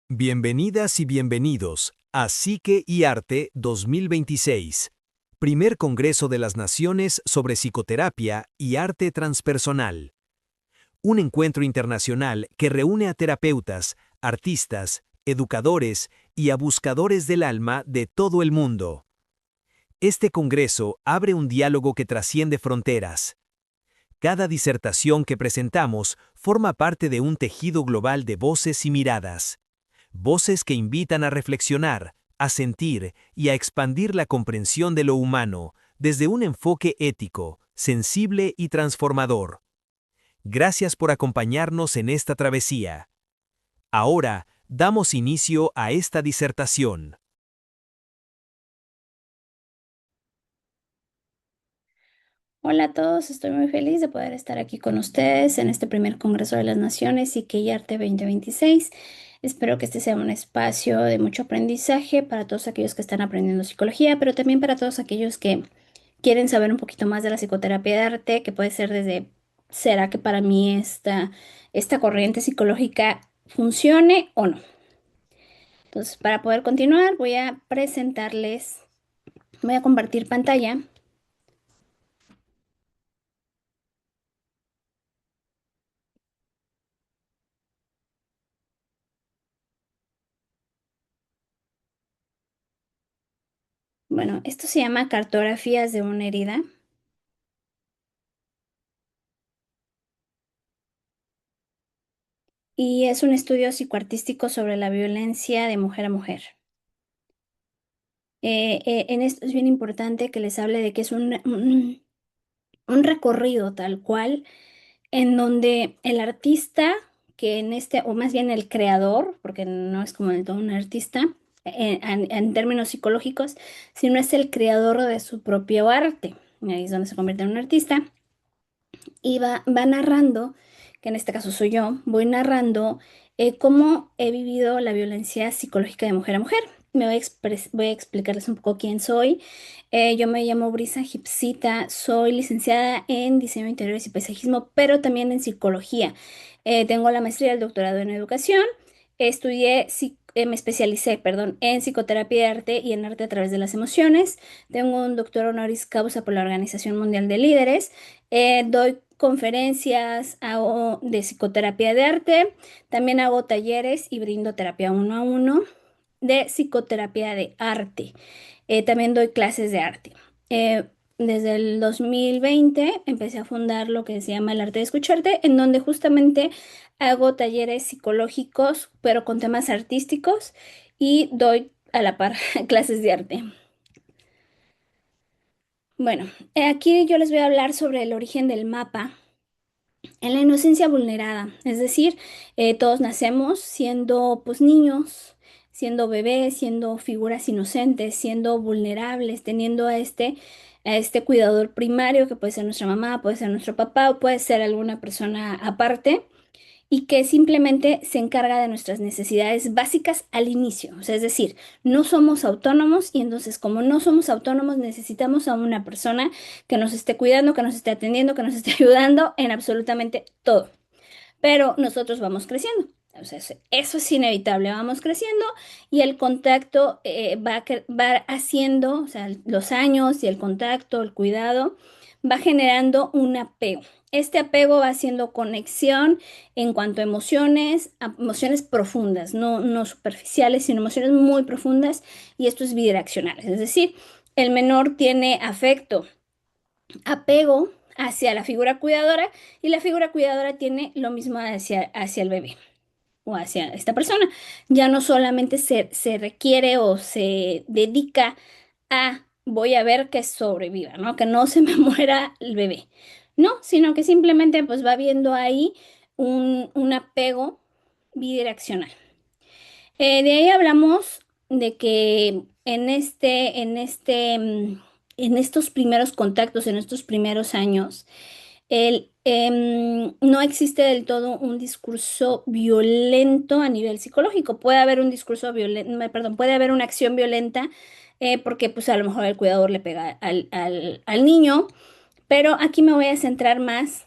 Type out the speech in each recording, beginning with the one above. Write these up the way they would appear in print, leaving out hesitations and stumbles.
Bienvenidas y bienvenidos a Psique y Arte 2026, primer Congreso de las Naciones sobre Psicoterapia y Arte Transpersonal. Un encuentro internacional que reúne a terapeutas, artistas, educadores y a buscadores del alma de todo el mundo. Este congreso abre un diálogo que trasciende fronteras. Cada disertación que presentamos forma parte de un tejido global de voces y miradas. Voces que invitan a reflexionar, a sentir y a expandir la comprensión de lo humano desde un enfoque ético, sensible y transformador. Gracias por acompañarnos en esta travesía. Ahora, damos inicio a esta disertación. Hola a todos, estoy muy feliz de poder estar aquí con ustedes en este primer Congreso de las Naciones Psique y Arte 2026. Espero que este sea un espacio de mucho aprendizaje para todos aquellos que están aprendiendo psicología, pero también para todos aquellos que quieren saber un poquito más de la psicoterapia de arte, que puede ser desde, ¿será que para mí esta corriente psicológica funcione o no? Entonces, para poder continuar, voy a compartir pantalla. Bueno, esto se llama cartografías de una herida. Y es un estudio psicoartístico sobre la violencia de mujer a mujer. En esto es bien importante que les hable de que es un recorrido tal cual, en donde el artista, que en este, o más bien el creador, porque no es como del todo un artista, en términos psicológicos, sino es el creador de su propio arte. Ahí es donde se convierte en un artista y va narrando, que en este caso soy yo, voy narrando cómo he vivido la violencia psicológica de mujer a mujer. Voy a explicarles un poco quién soy. Yo me llamo Brisa Gipsita, soy licenciada en diseño de interiores y paisajismo, pero también en psicología. Tengo la maestría y el doctorado en educación. Me especialicé, perdón, en psicoterapia de arte y en arte a través de las emociones. Tengo un doctor honoris causa por la Organización Mundial de Líderes. Doy conferencias, hago de psicoterapia de arte, también hago talleres y brindo terapia uno a uno de psicoterapia de arte. También doy clases de arte. Desde el 2020 empecé a fundar lo que se llama el arte de escucharte, en donde justamente hago talleres psicológicos, pero con temas artísticos y doy a la par clases de arte. Bueno, aquí yo les voy a hablar sobre el origen del mapa en la inocencia vulnerada, es decir, todos nacemos siendo pues niños, siendo bebés, siendo figuras inocentes, siendo vulnerables, teniendo a este cuidador primario que puede ser nuestra mamá, puede ser nuestro papá o puede ser alguna persona aparte y que simplemente se encarga de nuestras necesidades básicas al inicio. O sea, es decir, no somos autónomos y entonces como no somos autónomos necesitamos a una persona que nos esté cuidando, que nos esté atendiendo, que nos esté ayudando en absolutamente todo. Pero nosotros vamos creciendo. O sea, eso es inevitable, vamos creciendo y el contacto va haciendo, o sea, los años y el contacto, el cuidado, va generando un apego. Este apego va haciendo conexión en cuanto a emociones, emociones profundas, no superficiales, sino emociones muy profundas y esto es bidireccional. Es decir, el menor tiene afecto, apego hacia la figura cuidadora y la figura cuidadora tiene lo mismo hacia el bebé o hacia esta persona. Ya no solamente se requiere o se dedica a voy a ver que sobreviva, ¿no? Que no se me muera el bebé, ¿no? Sino que simplemente pues va viendo ahí un apego bidireccional. De ahí hablamos de que en estos primeros contactos, en estos primeros años, no existe del todo un discurso violento a nivel psicológico. Puede haber un discurso violento, perdón, puede haber una acción violenta porque pues a lo mejor el cuidador le pega al niño, pero aquí me voy a centrar más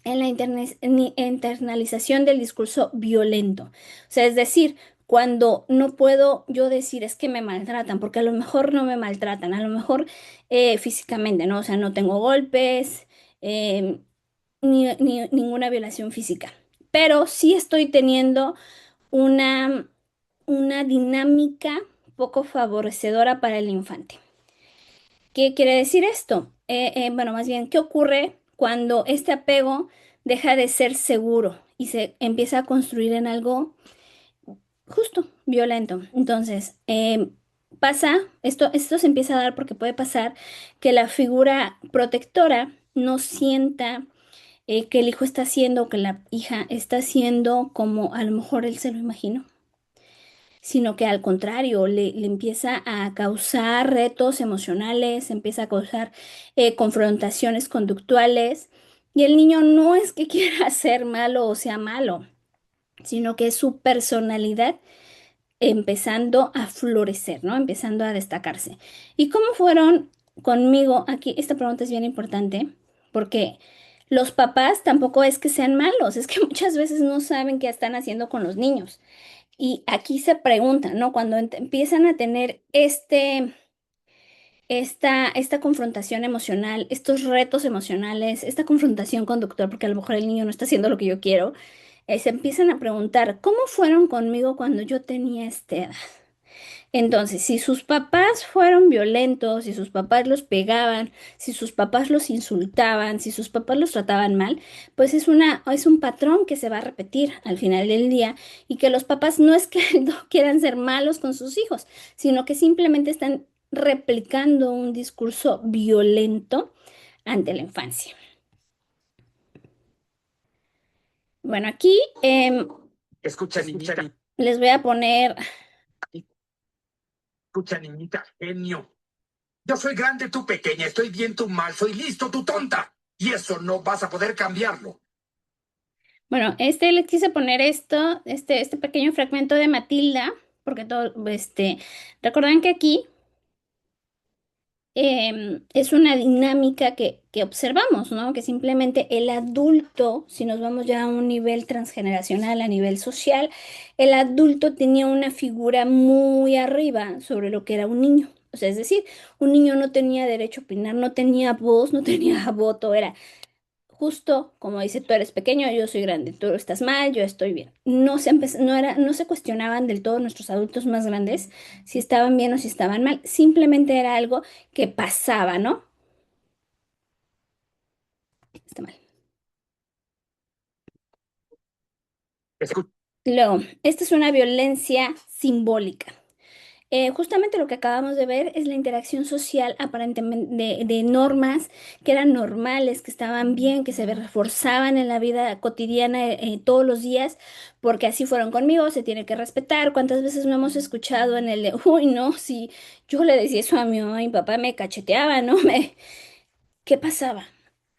en la internalización del discurso violento. O sea, es decir, cuando no puedo yo decir es que me maltratan, porque a lo mejor no me maltratan, a lo mejor físicamente, ¿no? O sea, no tengo golpes, eh, ni ninguna violación física, pero sí estoy teniendo una, una dinámica poco favorecedora para el infante. ¿Qué quiere decir esto? Bueno, más bien, ¿qué ocurre cuando este apego deja de ser seguro y se empieza a construir en algo justo, violento? Entonces, esto se empieza a dar porque puede pasar que la figura protectora no sienta que el hijo está haciendo o que la hija está haciendo como a lo mejor él se lo imaginó, sino que al contrario, le empieza a causar retos emocionales, empieza a causar confrontaciones conductuales, y el niño no es que quiera ser malo o sea malo, sino que es su personalidad empezando a florecer, ¿no? Empezando a destacarse. ¿Y cómo fueron conmigo? Aquí esta pregunta es bien importante porque los papás tampoco es que sean malos, es que muchas veces no saben qué están haciendo con los niños. Y aquí se preguntan, ¿no? Cuando empiezan a tener esta confrontación emocional, estos retos emocionales, esta confrontación conductual, porque a lo mejor el niño no está haciendo lo que yo quiero, se empiezan a preguntar, ¿cómo fueron conmigo cuando yo tenía esta edad? Entonces, si sus papás fueron violentos, si sus papás los pegaban, si sus papás los insultaban, si sus papás los trataban mal, pues es un patrón que se va a repetir al final del día y que los papás no es que no quieran ser malos con sus hijos, sino que simplemente están replicando un discurso violento ante la infancia. Bueno, aquí Escucha, niñita, les voy a poner, escucha, niñita, genio. Yo soy grande, tú pequeña, estoy bien, tú mal, soy listo, tú tonta. Y eso no vas a poder cambiarlo. bueno, les quise poner este pequeño fragmento de Matilda, porque recuerdan que aquí es una dinámica que observamos, ¿no? Que simplemente el adulto, si nos vamos ya a un nivel transgeneracional, a nivel social, el adulto tenía una figura muy arriba sobre lo que era un niño. O sea, es decir, un niño no tenía derecho a opinar, no tenía voz, no tenía voto, era justo como dice, tú eres pequeño, yo soy grande, tú estás mal, yo estoy bien. No se cuestionaban del todo nuestros adultos más grandes si estaban bien o si estaban mal, simplemente era algo que pasaba, ¿no? Está mal. Escucha, Luego, esta es una violencia simbólica. Justamente lo que acabamos de ver es la interacción social aparentemente de normas que eran normales, que estaban bien, que se reforzaban en la vida cotidiana todos los días, porque así fueron conmigo, se tiene que respetar. ¿Cuántas veces no hemos escuchado en el de, uy, no, si yo le decía eso a mi mamá y mi papá me cacheteaba, ¿no? ¿Qué pasaba?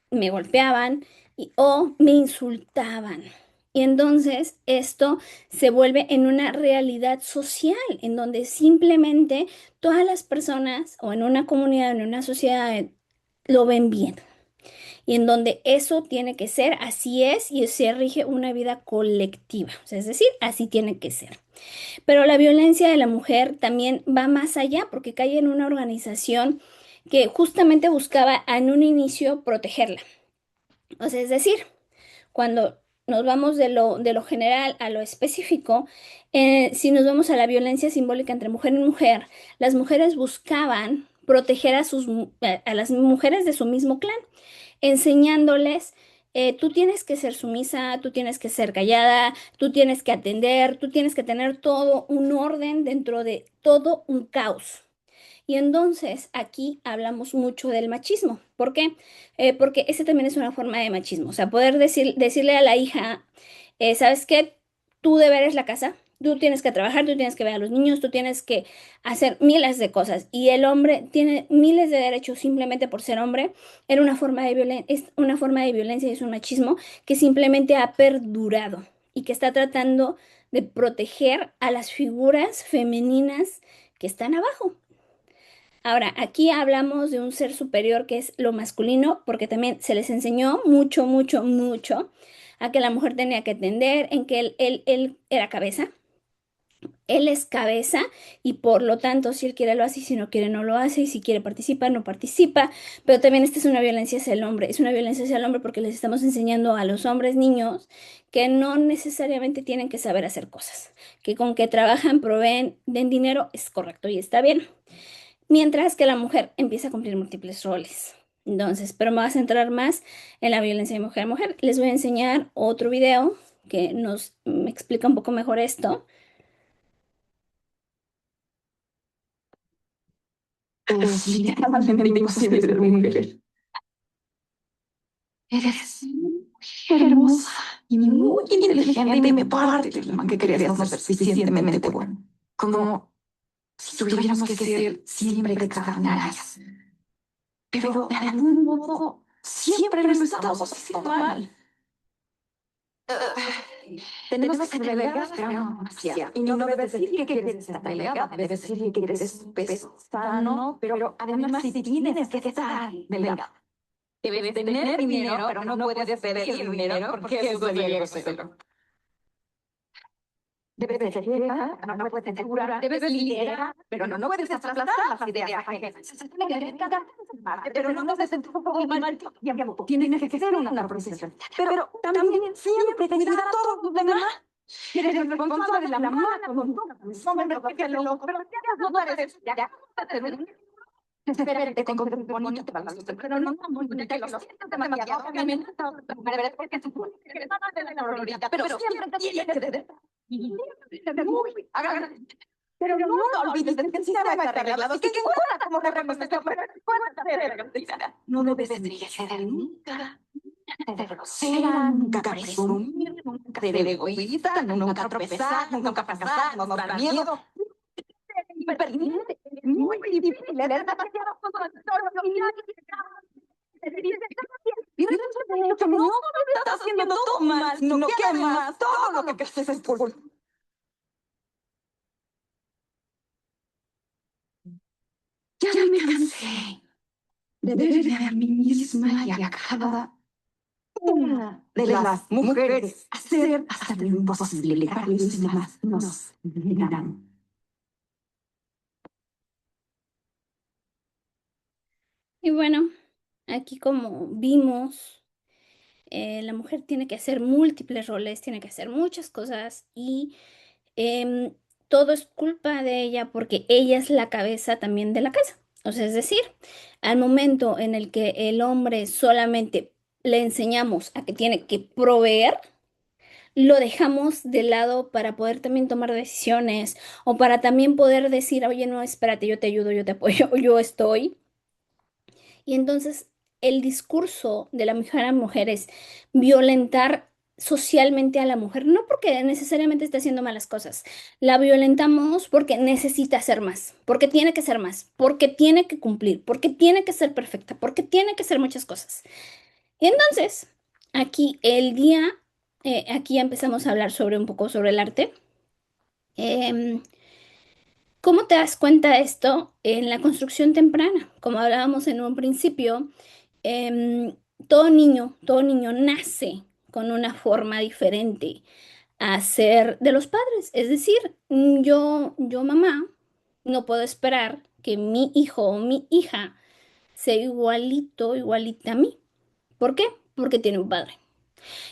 Me golpeaban o me insultaban. Y entonces esto se vuelve en una realidad social, en donde simplemente todas las personas o en una comunidad, en una sociedad, lo ven bien. Y en donde eso tiene que ser, así es, y se rige una vida colectiva. O sea, es decir, así tiene que ser. Pero la violencia de la mujer también va más allá porque cae en una organización que justamente buscaba en un inicio protegerla. O sea, es decir, cuando nos vamos de lo general a lo específico, si nos vamos a la violencia simbólica entre mujer y mujer, las mujeres buscaban proteger a las mujeres de su mismo clan, enseñándoles, tú tienes que ser sumisa, tú tienes que ser callada, tú tienes que atender, tú tienes que tener todo un orden dentro de todo un caos. Y entonces aquí hablamos mucho del machismo. ¿Por qué? Porque ese también es una forma de machismo. O sea, poder decirle a la hija, ¿sabes qué? Tú deberes la casa, tú tienes que trabajar, tú tienes que ver a los niños, tú tienes que hacer miles de cosas. Y el hombre tiene miles de derechos simplemente por ser hombre. Era una forma de es una forma de violencia y es un machismo que simplemente ha perdurado y que está tratando de proteger a las figuras femeninas que están abajo. Ahora, aquí hablamos de un ser superior que es lo masculino, porque también se les enseñó mucho, mucho, mucho a que la mujer tenía que atender, en que él era cabeza, Él es cabeza y por lo tanto, si él quiere lo hace y si no quiere no lo hace y si quiere participa no participa. Pero también esta es una violencia hacia el hombre. Es una violencia hacia el hombre porque les estamos enseñando a los hombres niños que no necesariamente tienen que saber hacer cosas, que con que trabajan, proveen, den dinero es correcto y está bien. Mientras que la mujer empieza a cumplir múltiples roles. Entonces, pero me voy a centrar más en la violencia de mujer a mujer. Les voy a enseñar otro video que nos me explica un poco mejor esto. Es literalmente imposible ser mujer. Eres muy hermosa y muy inteligente y me parte el alma que querías no ser suficientemente bueno. Como si tuviéramos que ser siempre extraordinarias. Pero de algún modo siempre lo estamos haciendo mal. Tenemos que ser delegadas, pero no demasiado. Y no debes decir que quieres estar delegada, debes decir que quieres un peso sano, pero además si tienes que estar delegada. Debes tener dinero, pero no puedes pedir dinero porque eso sería grosero. Debes ser fiera, pero no puedes asegurar. Debes liderar, pero no puedes trasladar las ideas ajenas. Pero no debes sentir un poco mal. Tienes que ser una profesional. Pero también siempre cuidar a todos los demás. Eres el responsable de la mano, porque lo no eres. Espérate, con bonito te vas a hacer, pero no muy bonita, lo siento demasiado, obviamente, porque tú eres más de la Florida, pero siempre tienes que ser muy agradable. Pero no olvides que el sistema está arreglado, que encuentra cómo arreglarnos esto, pero no debes ser nunca ser grosera, nunca presumir, nunca ser egoísta, nunca tropezar, nunca fracasar, no dar miedo. Impertinente, muy difícil, eres demasiado no estás haciendo todo mal, no que más, todo lo que haces es por... Ya me cansé de verme a mí misma y a cada una de las mujeres hacer hasta lo imposible para que los demás nos miran. Y bueno, aquí como vimos, la mujer tiene que hacer múltiples roles, tiene que hacer muchas cosas y em, todo es culpa de ella porque ella es la cabeza también de la casa. O sea, es decir, al momento en el que el hombre solamente le enseñamos a que tiene que proveer, lo dejamos de lado para poder también tomar decisiones o para también poder decir, oye, no, espérate, yo te ayudo, yo te apoyo, yo estoy. Y entonces el discurso de la mujer a mujer es violentar socialmente a la mujer, no porque necesariamente esté haciendo malas cosas, la violentamos porque necesita hacer más, porque tiene que ser más, porque tiene que cumplir, porque tiene que ser perfecta, porque tiene que hacer muchas cosas. Y entonces, aquí el día, aquí ya empezamos a hablar sobre un poco sobre el arte. Em, ¿Cómo te das cuenta de esto en la construcción temprana? Como hablábamos en un principio, em, todo niño nace con una forma diferente a ser de los padres. Es decir, yo mamá, no puedo esperar que mi hijo o mi hija sea igualito, igualita a mí. ¿Por qué? Porque tiene un padre.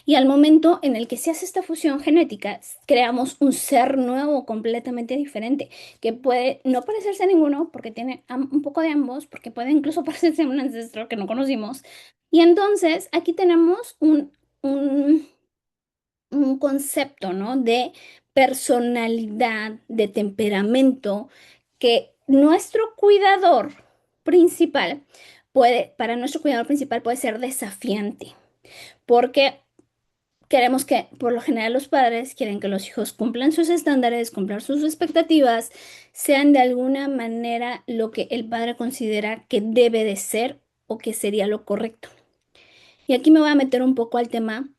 Y al momento en el que se hace esta fusión genética, creamos un ser nuevo completamente diferente, que puede no parecerse a ninguno, porque tiene un poco de ambos, porque puede incluso parecerse a un ancestro que no conocimos. Y entonces aquí tenemos un, un concepto, ¿no? De personalidad, de temperamento, que nuestro cuidador principal para nuestro cuidador principal puede ser desafiante. Porque queremos que, por lo general, los padres quieren que los hijos cumplan sus estándares, cumplan sus expectativas, sean de alguna manera lo que el padre considera que debe de ser o que sería lo correcto. Y aquí me voy a meter un poco al tema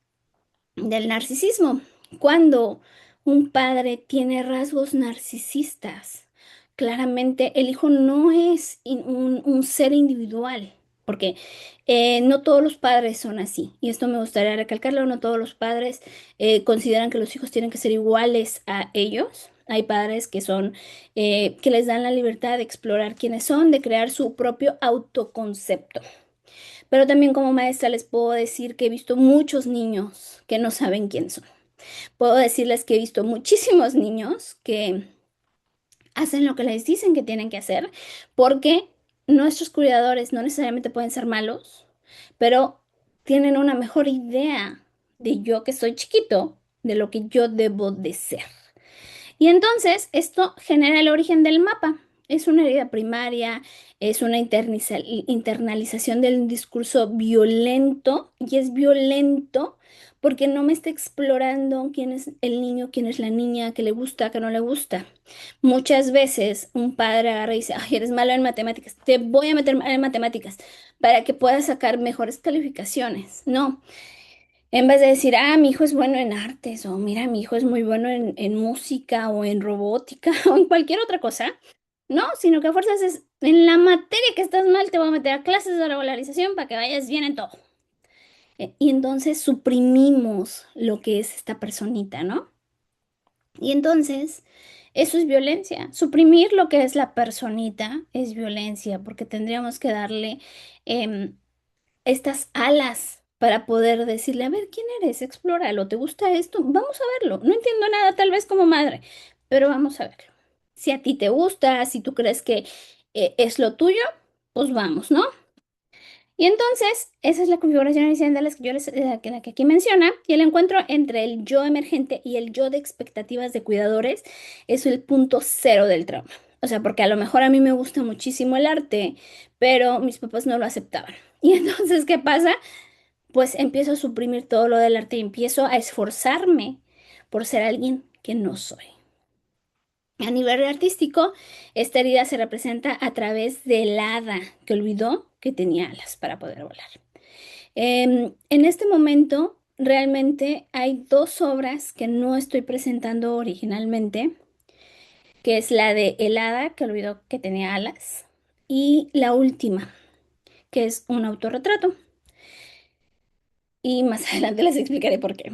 del narcisismo. Cuando un padre tiene rasgos narcisistas, claramente el hijo no es un ser individual, porque no todos los padres son así. Y esto me gustaría recalcarlo, no todos los padres consideran que los hijos tienen que ser iguales a ellos. Hay padres que son, que les dan la libertad de explorar quiénes son, de crear su propio autoconcepto. Pero también como maestra les puedo decir que he visto muchos niños que no saben quién son. Puedo decirles que he visto muchísimos niños que hacen lo que les dicen que tienen que hacer, porque nuestros cuidadores no necesariamente pueden ser malos, pero tienen una mejor idea de yo que soy chiquito, de lo que yo debo de ser. Y entonces esto genera el origen del mapa. Es una herida primaria, es una internalización del discurso violento y es violento porque no me está explorando quién es el niño, quién es la niña, qué le gusta, qué no le gusta. Muchas veces un padre agarra y dice, ay, eres malo en matemáticas, te voy a meter mal en matemáticas para que puedas sacar mejores calificaciones. No, en vez de decir, ah, mi hijo es bueno en artes, o mira, mi hijo es muy bueno en música, o en robótica, o en cualquier otra cosa, no, sino que a fuerzas es, en la materia que estás mal, te voy a meter a clases de regularización para que vayas bien en todo. Y entonces suprimimos lo que es esta personita, ¿no? Y entonces, eso es violencia. Suprimir lo que es la personita es violencia, porque tendríamos que darle em, estas alas para poder decirle, a ver, ¿quién eres? Explóralo, ¿te gusta esto? Vamos a verlo. No entiendo nada tal vez como madre, pero vamos a verlo. Si a ti te gusta, si tú crees que es lo tuyo, pues vamos, ¿no? Y entonces, esa es la configuración inicial de las que la que aquí menciona, y el encuentro entre el yo emergente y el yo de expectativas de cuidadores es el punto cero del trauma. O sea, porque a lo mejor a mí me gusta muchísimo el arte, pero mis papás no lo aceptaban. Y entonces, ¿qué pasa? Pues empiezo a suprimir todo lo del arte y empiezo a esforzarme por ser alguien que no soy. A nivel artístico, esta herida se representa a través del hada que olvidó que tenía alas para poder volar. En este momento, realmente hay dos obras que no estoy presentando originalmente, que es la de El hada que olvidó que tenía alas y la última, que es un autorretrato. Y más adelante les explicaré por qué.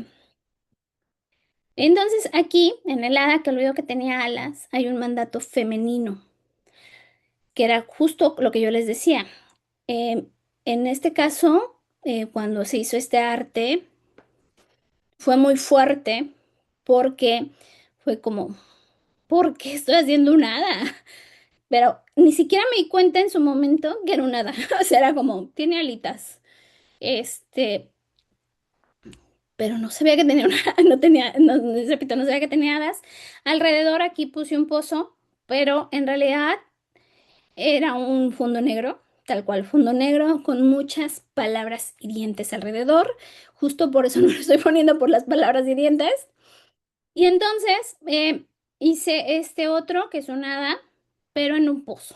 Entonces, aquí, en el hada que olvidó que tenía alas, hay un mandato femenino, que era justo lo que yo les decía. Eh, en este caso, cuando se hizo este arte, fue muy fuerte porque fue como, ¿por qué estoy haciendo un hada? Pero ni siquiera me di cuenta en su momento que era un hada. O sea, era como, tiene alitas. Este, pero no sabía que tenía una, no tenía, no, repito, no sabía que tenía hadas. Alrededor aquí puse un pozo, pero en realidad era un fondo negro, tal cual, fondo negro con muchas palabras hirientes alrededor. Justo por eso no lo estoy poniendo por las palabras hirientes. Y entonces hice este otro que es un hada, pero en un pozo.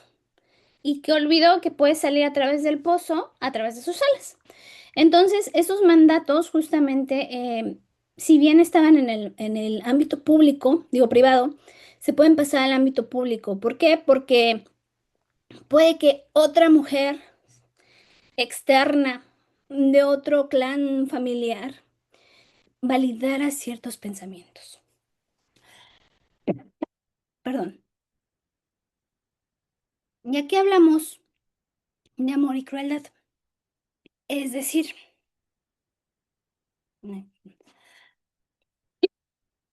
Y que olvidó que puede salir a través del pozo, a través de sus alas. Entonces, esos mandatos justamente, si bien estaban en el ámbito público, digo privado, se pueden pasar al ámbito público. ¿Por qué? Porque puede que otra mujer externa de otro clan familiar validara ciertos pensamientos. Perdón. Y aquí hablamos de amor y crueldad. Es decir,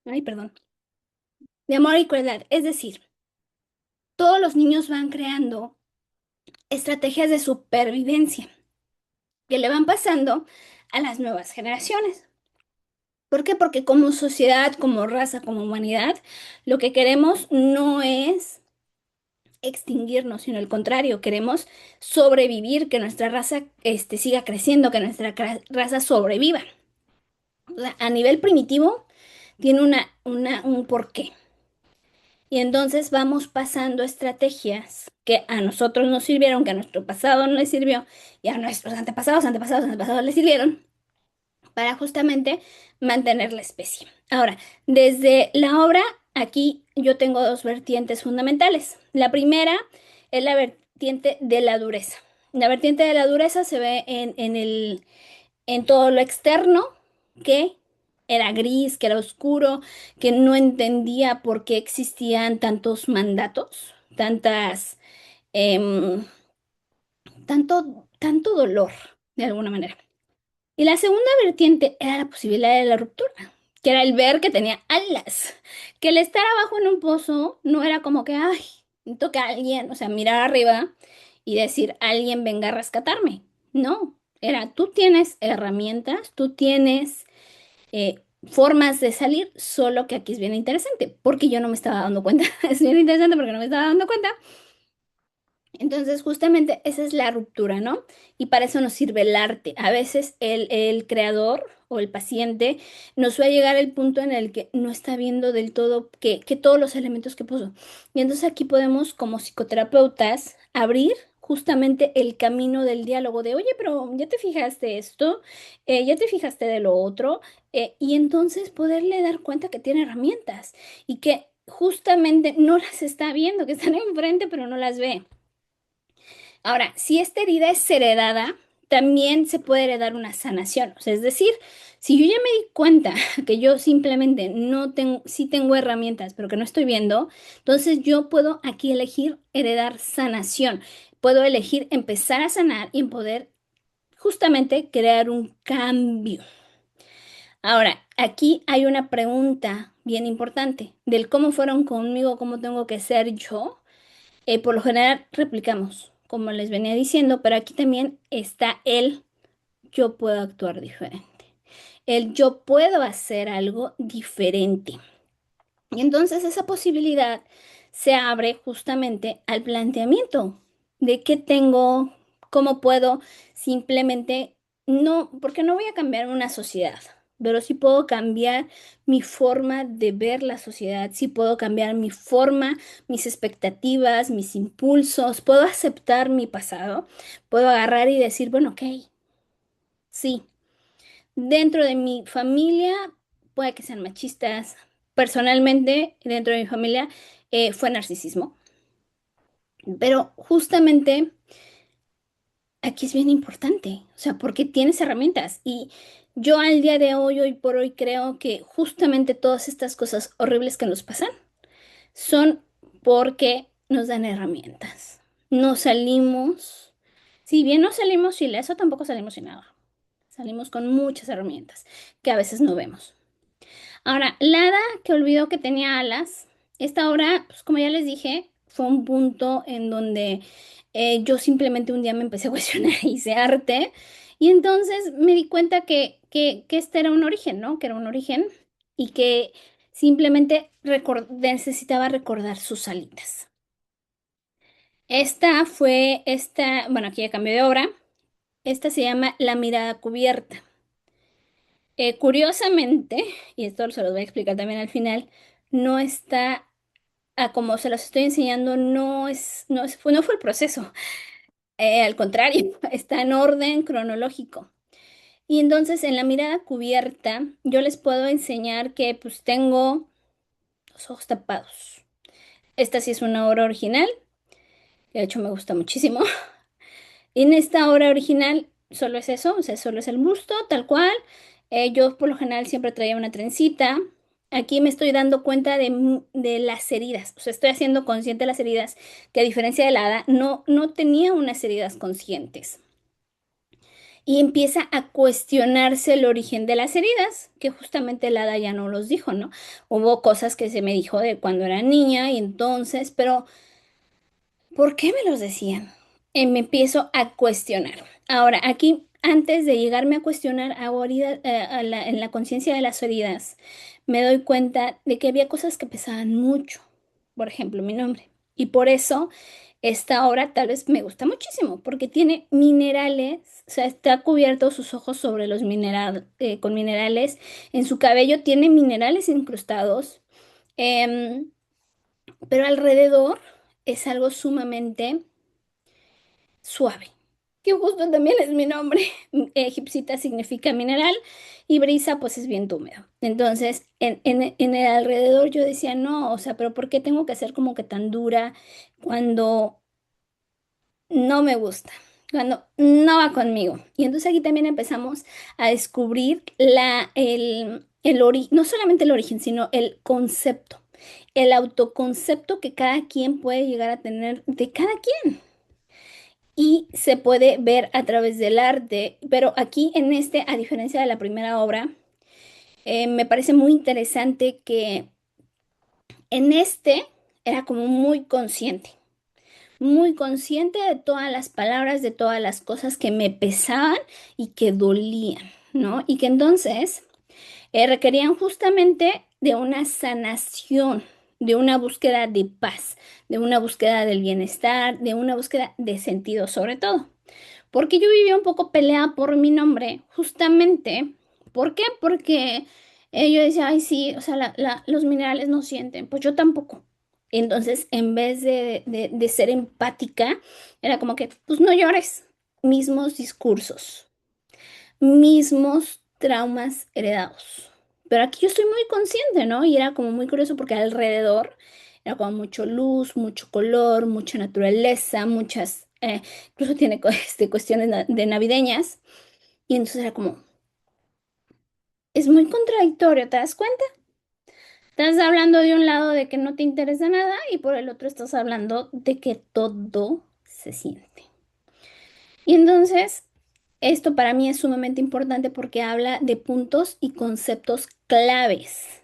ay, perdón, de amor y crueldad. Es decir, todos los niños van creando estrategias de supervivencia que le van pasando a las nuevas generaciones. ¿Por qué? Porque como sociedad, como raza, como humanidad, lo que queremos no es extinguirnos, sino al contrario, queremos sobrevivir, que nuestra raza siga creciendo, que nuestra raza sobreviva. O sea, a nivel primitivo tiene un porqué. Y entonces vamos pasando estrategias que a nosotros nos sirvieron, que a nuestro pasado no les sirvió, y a nuestros antepasados les sirvieron, para justamente mantener la especie. Ahora, desde la obra, aquí yo tengo dos vertientes fundamentales. La primera es la vertiente de la dureza. La vertiente de la dureza se ve en todo lo externo que era gris, que era oscuro, que no entendía por qué existían tantos mandatos, em, tanto dolor, de alguna manera. Y la segunda vertiente era la posibilidad de la ruptura, que era el ver que tenía alas, que el estar abajo en un pozo no era como que, ay, toca a alguien, o sea, mirar arriba y decir, alguien venga a rescatarme. No, era, tú tienes herramientas, tú tienes formas de salir, solo que aquí es bien interesante, porque yo no me estaba dando cuenta. Es bien interesante porque no me estaba dando cuenta. Entonces, justamente esa es la ruptura, ¿no? Y para eso nos sirve el arte. A veces el creador o el paciente nos va a llegar al punto en el que no está viendo del todo que todos los elementos que puso. Y entonces aquí podemos, como psicoterapeutas, abrir justamente el camino del diálogo de, oye, pero ya te fijaste esto, ya te fijaste de lo otro, y entonces poderle dar cuenta que tiene herramientas y que justamente no las está viendo, que están enfrente, pero no las ve. Ahora, si esta herida es heredada, también se puede heredar una sanación. O sea, es decir, si yo ya me di cuenta que yo simplemente no tengo, sí tengo herramientas, pero que no estoy viendo, entonces yo puedo aquí elegir heredar sanación. Puedo elegir empezar a sanar y en poder justamente crear un cambio. Ahora, aquí hay una pregunta bien importante del cómo fueron conmigo, cómo tengo que ser yo. Por lo general replicamos, como les venía diciendo, pero aquí también está el yo puedo actuar diferente. El yo puedo hacer algo diferente. Y entonces esa posibilidad se abre justamente al planteamiento de qué tengo, cómo puedo simplemente, no, porque no voy a cambiar una sociedad, pero sí puedo cambiar mi forma de ver la sociedad, sí puedo cambiar mi forma, mis expectativas, mis impulsos, puedo aceptar mi pasado, puedo agarrar y decir, bueno, ok, sí. Dentro de mi familia puede que sean machistas. Personalmente, dentro de mi familia fue narcisismo. Pero justamente aquí es bien importante, o sea, porque tienes herramientas. Y yo al día de hoy, hoy por hoy, creo que justamente todas estas cosas horribles que nos pasan son porque nos dan herramientas. No salimos, si bien no salimos ileso, tampoco salimos sin nada. Salimos con muchas herramientas que a veces no vemos. Ahora, la hada que olvidó que tenía alas, esta obra, pues como ya les dije, fue un punto en donde yo simplemente un día me empecé a cuestionar, hice arte, y entonces me di cuenta que este era un origen, ¿no? Que era un origen y que simplemente necesitaba recordar sus salidas. Bueno, aquí ya cambió de obra, esta se llama La mirada cubierta. Curiosamente, y esto se los voy a explicar también al final, no está, como se los estoy enseñando, no fue el proceso. Al contrario, está en orden cronológico. Y entonces en la mirada cubierta, yo les puedo enseñar que pues tengo los ojos tapados. Esta sí es una obra original, que de hecho me gusta muchísimo. Y en esta obra original solo es eso, o sea, solo es el busto, tal cual. Yo por lo general siempre traía una trencita. Aquí me estoy dando cuenta de las heridas, o sea, estoy haciendo consciente las heridas, que a diferencia de la hada, no tenía unas heridas conscientes. Y empieza a cuestionarse el origen de las heridas, que justamente la hada ya no los dijo, ¿no? Hubo cosas que se me dijo de cuando era niña y entonces, pero ¿por qué me los decían? Me empiezo a cuestionar. Ahora, aquí, antes de llegarme a cuestionar en la conciencia de las heridas, me doy cuenta de que había cosas que pesaban mucho. Por ejemplo, mi nombre. Y por eso esta obra tal vez me gusta muchísimo, porque tiene minerales, o sea, está cubierto sus ojos sobre los con minerales. En su cabello tiene minerales incrustados. em, pero alrededor es algo sumamente suave, que justo también es mi nombre. Egipcita significa mineral y brisa pues es viento húmedo. Entonces, en el alrededor yo decía, no, o sea, pero ¿por qué tengo que ser como que tan dura cuando no me gusta? Cuando no va conmigo. Y entonces aquí también empezamos a descubrir el no solamente el origen, sino el concepto, el autoconcepto que cada quien puede llegar a tener de cada quien. Y se puede ver a través del arte, pero aquí en este, a diferencia de la primera obra, me parece muy interesante que en este era como muy consciente de todas las palabras, de todas las cosas que me pesaban y que dolían, ¿no? Y que entonces requerían justamente de una sanación, de una búsqueda de paz, de una búsqueda del bienestar, de una búsqueda de sentido sobre todo. Porque yo vivía un poco peleada por mi nombre, justamente. ¿Por qué? Porque yo decía, ay, sí, o sea, los minerales no sienten, pues yo tampoco. Entonces, en vez de ser empática, era como que, pues no llores. Mismos discursos, mismos traumas heredados. Pero aquí yo estoy muy consciente, ¿no? Y era como muy curioso porque alrededor era como mucho luz, mucho color, mucha naturaleza, muchas, incluso tiene cuestiones de navideñas. Y entonces era como, es muy contradictorio, ¿te das cuenta? Estás hablando de un lado de que no te interesa nada y por el otro estás hablando de que todo se siente. Y entonces, esto para mí es sumamente importante porque habla de puntos y conceptos claves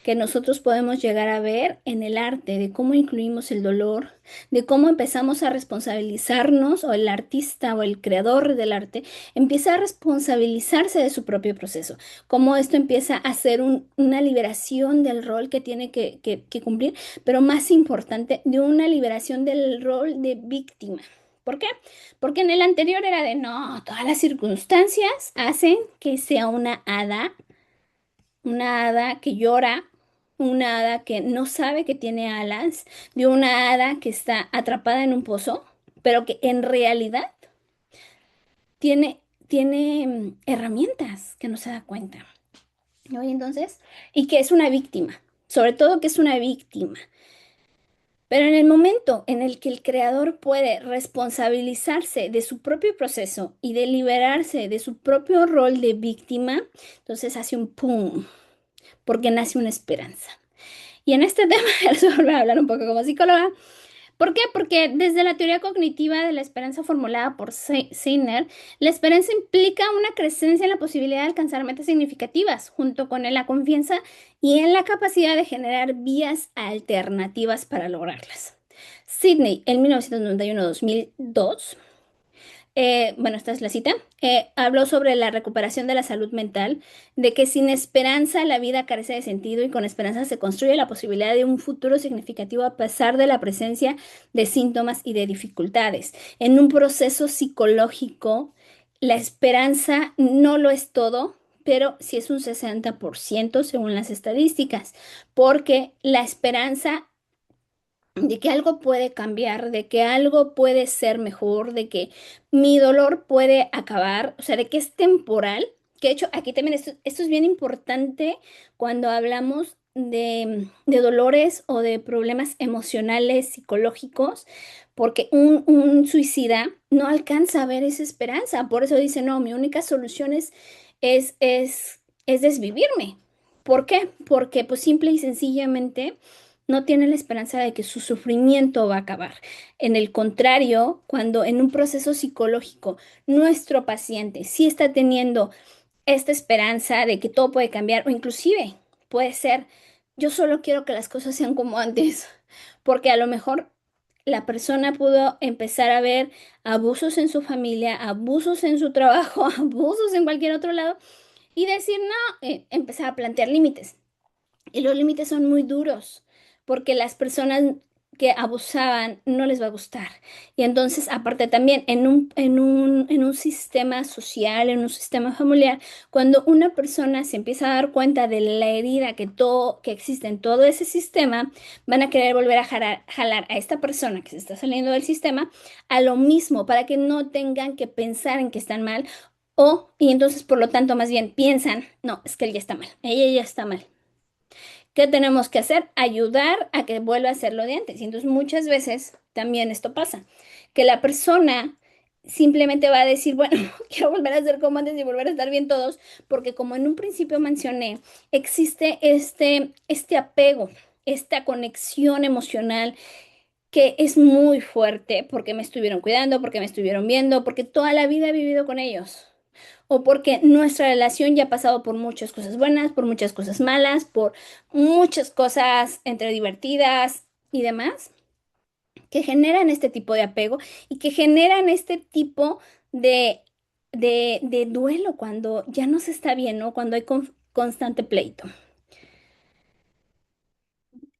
que nosotros podemos llegar a ver en el arte, de cómo incluimos el dolor, de cómo empezamos a responsabilizarnos, o el artista o el creador del arte empieza a responsabilizarse de su propio proceso, cómo esto empieza a ser una liberación del rol que tiene que cumplir, pero más importante, de una liberación del rol de víctima. ¿Por qué? Porque en el anterior era de no, todas las circunstancias hacen que sea una hada que llora, una hada que no sabe que tiene alas, de una hada que está atrapada en un pozo, pero que en realidad tiene herramientas que no se da cuenta, ¿no? Y entonces, y que es una víctima, sobre todo que es una víctima. Pero en el momento en el que el creador puede responsabilizarse de su propio proceso y de liberarse de su propio rol de víctima, entonces hace un pum, porque nace una esperanza. Y en este tema, les voy a volver a hablar un poco como psicóloga. ¿Por qué? Porque desde la teoría cognitiva de la esperanza formulada por Zeiner, la esperanza implica una creencia en la posibilidad de alcanzar metas significativas, junto con la confianza y en la capacidad de generar vías alternativas para lograrlas. Sidney, en 1991-2002, bueno, esta es la cita, habló sobre la recuperación de la salud mental, de que sin esperanza la vida carece de sentido y con esperanza se construye la posibilidad de un futuro significativo a pesar de la presencia de síntomas y de dificultades. En un proceso psicológico, la esperanza no lo es todo, pero sí es un 60% según las estadísticas, porque la esperanza de que algo puede cambiar, de que algo puede ser mejor, de que mi dolor puede acabar, o sea, de que es temporal, que de hecho aquí también esto es bien importante cuando hablamos de dolores o de problemas emocionales, psicológicos, porque un suicida no alcanza a ver esa esperanza, por eso dice, no, mi única solución es desvivirme. ¿Por qué? Porque pues simple y sencillamente no tiene la esperanza de que su sufrimiento va a acabar. En el contrario, cuando en un proceso psicológico nuestro paciente sí está teniendo esta esperanza de que todo puede cambiar o inclusive puede ser, yo solo quiero que las cosas sean como antes, porque a lo mejor la persona pudo empezar a ver abusos en su familia, abusos en su trabajo, abusos en cualquier otro lado y decir, no, empezar a plantear límites. Y los límites son muy duros porque las personas que abusaban no les va a gustar. Y entonces, aparte también, en un sistema social, en un sistema familiar, cuando una persona se empieza a dar cuenta de la herida que existe en todo ese sistema, van a querer volver a jalar a esta persona que se está saliendo del sistema a lo mismo, para que no tengan que pensar en que están mal. Y entonces, por lo tanto, más bien piensan, no, es que él ya está mal, ella ya está mal. ¿Qué tenemos que hacer? Ayudar a que vuelva a ser lo de antes. Y entonces muchas veces también esto pasa, que la persona simplemente va a decir, bueno, quiero volver a ser como antes y volver a estar bien todos, porque como en un principio mencioné, existe este apego, esta conexión emocional que es muy fuerte porque me estuvieron cuidando, porque me estuvieron viendo, porque toda la vida he vivido con ellos. O porque nuestra relación ya ha pasado por muchas cosas buenas, por muchas cosas malas, por muchas cosas entre divertidas y demás, que generan este tipo de apego y que generan este tipo de, de duelo cuando ya no se está bien, ¿no? Cuando hay constante pleito.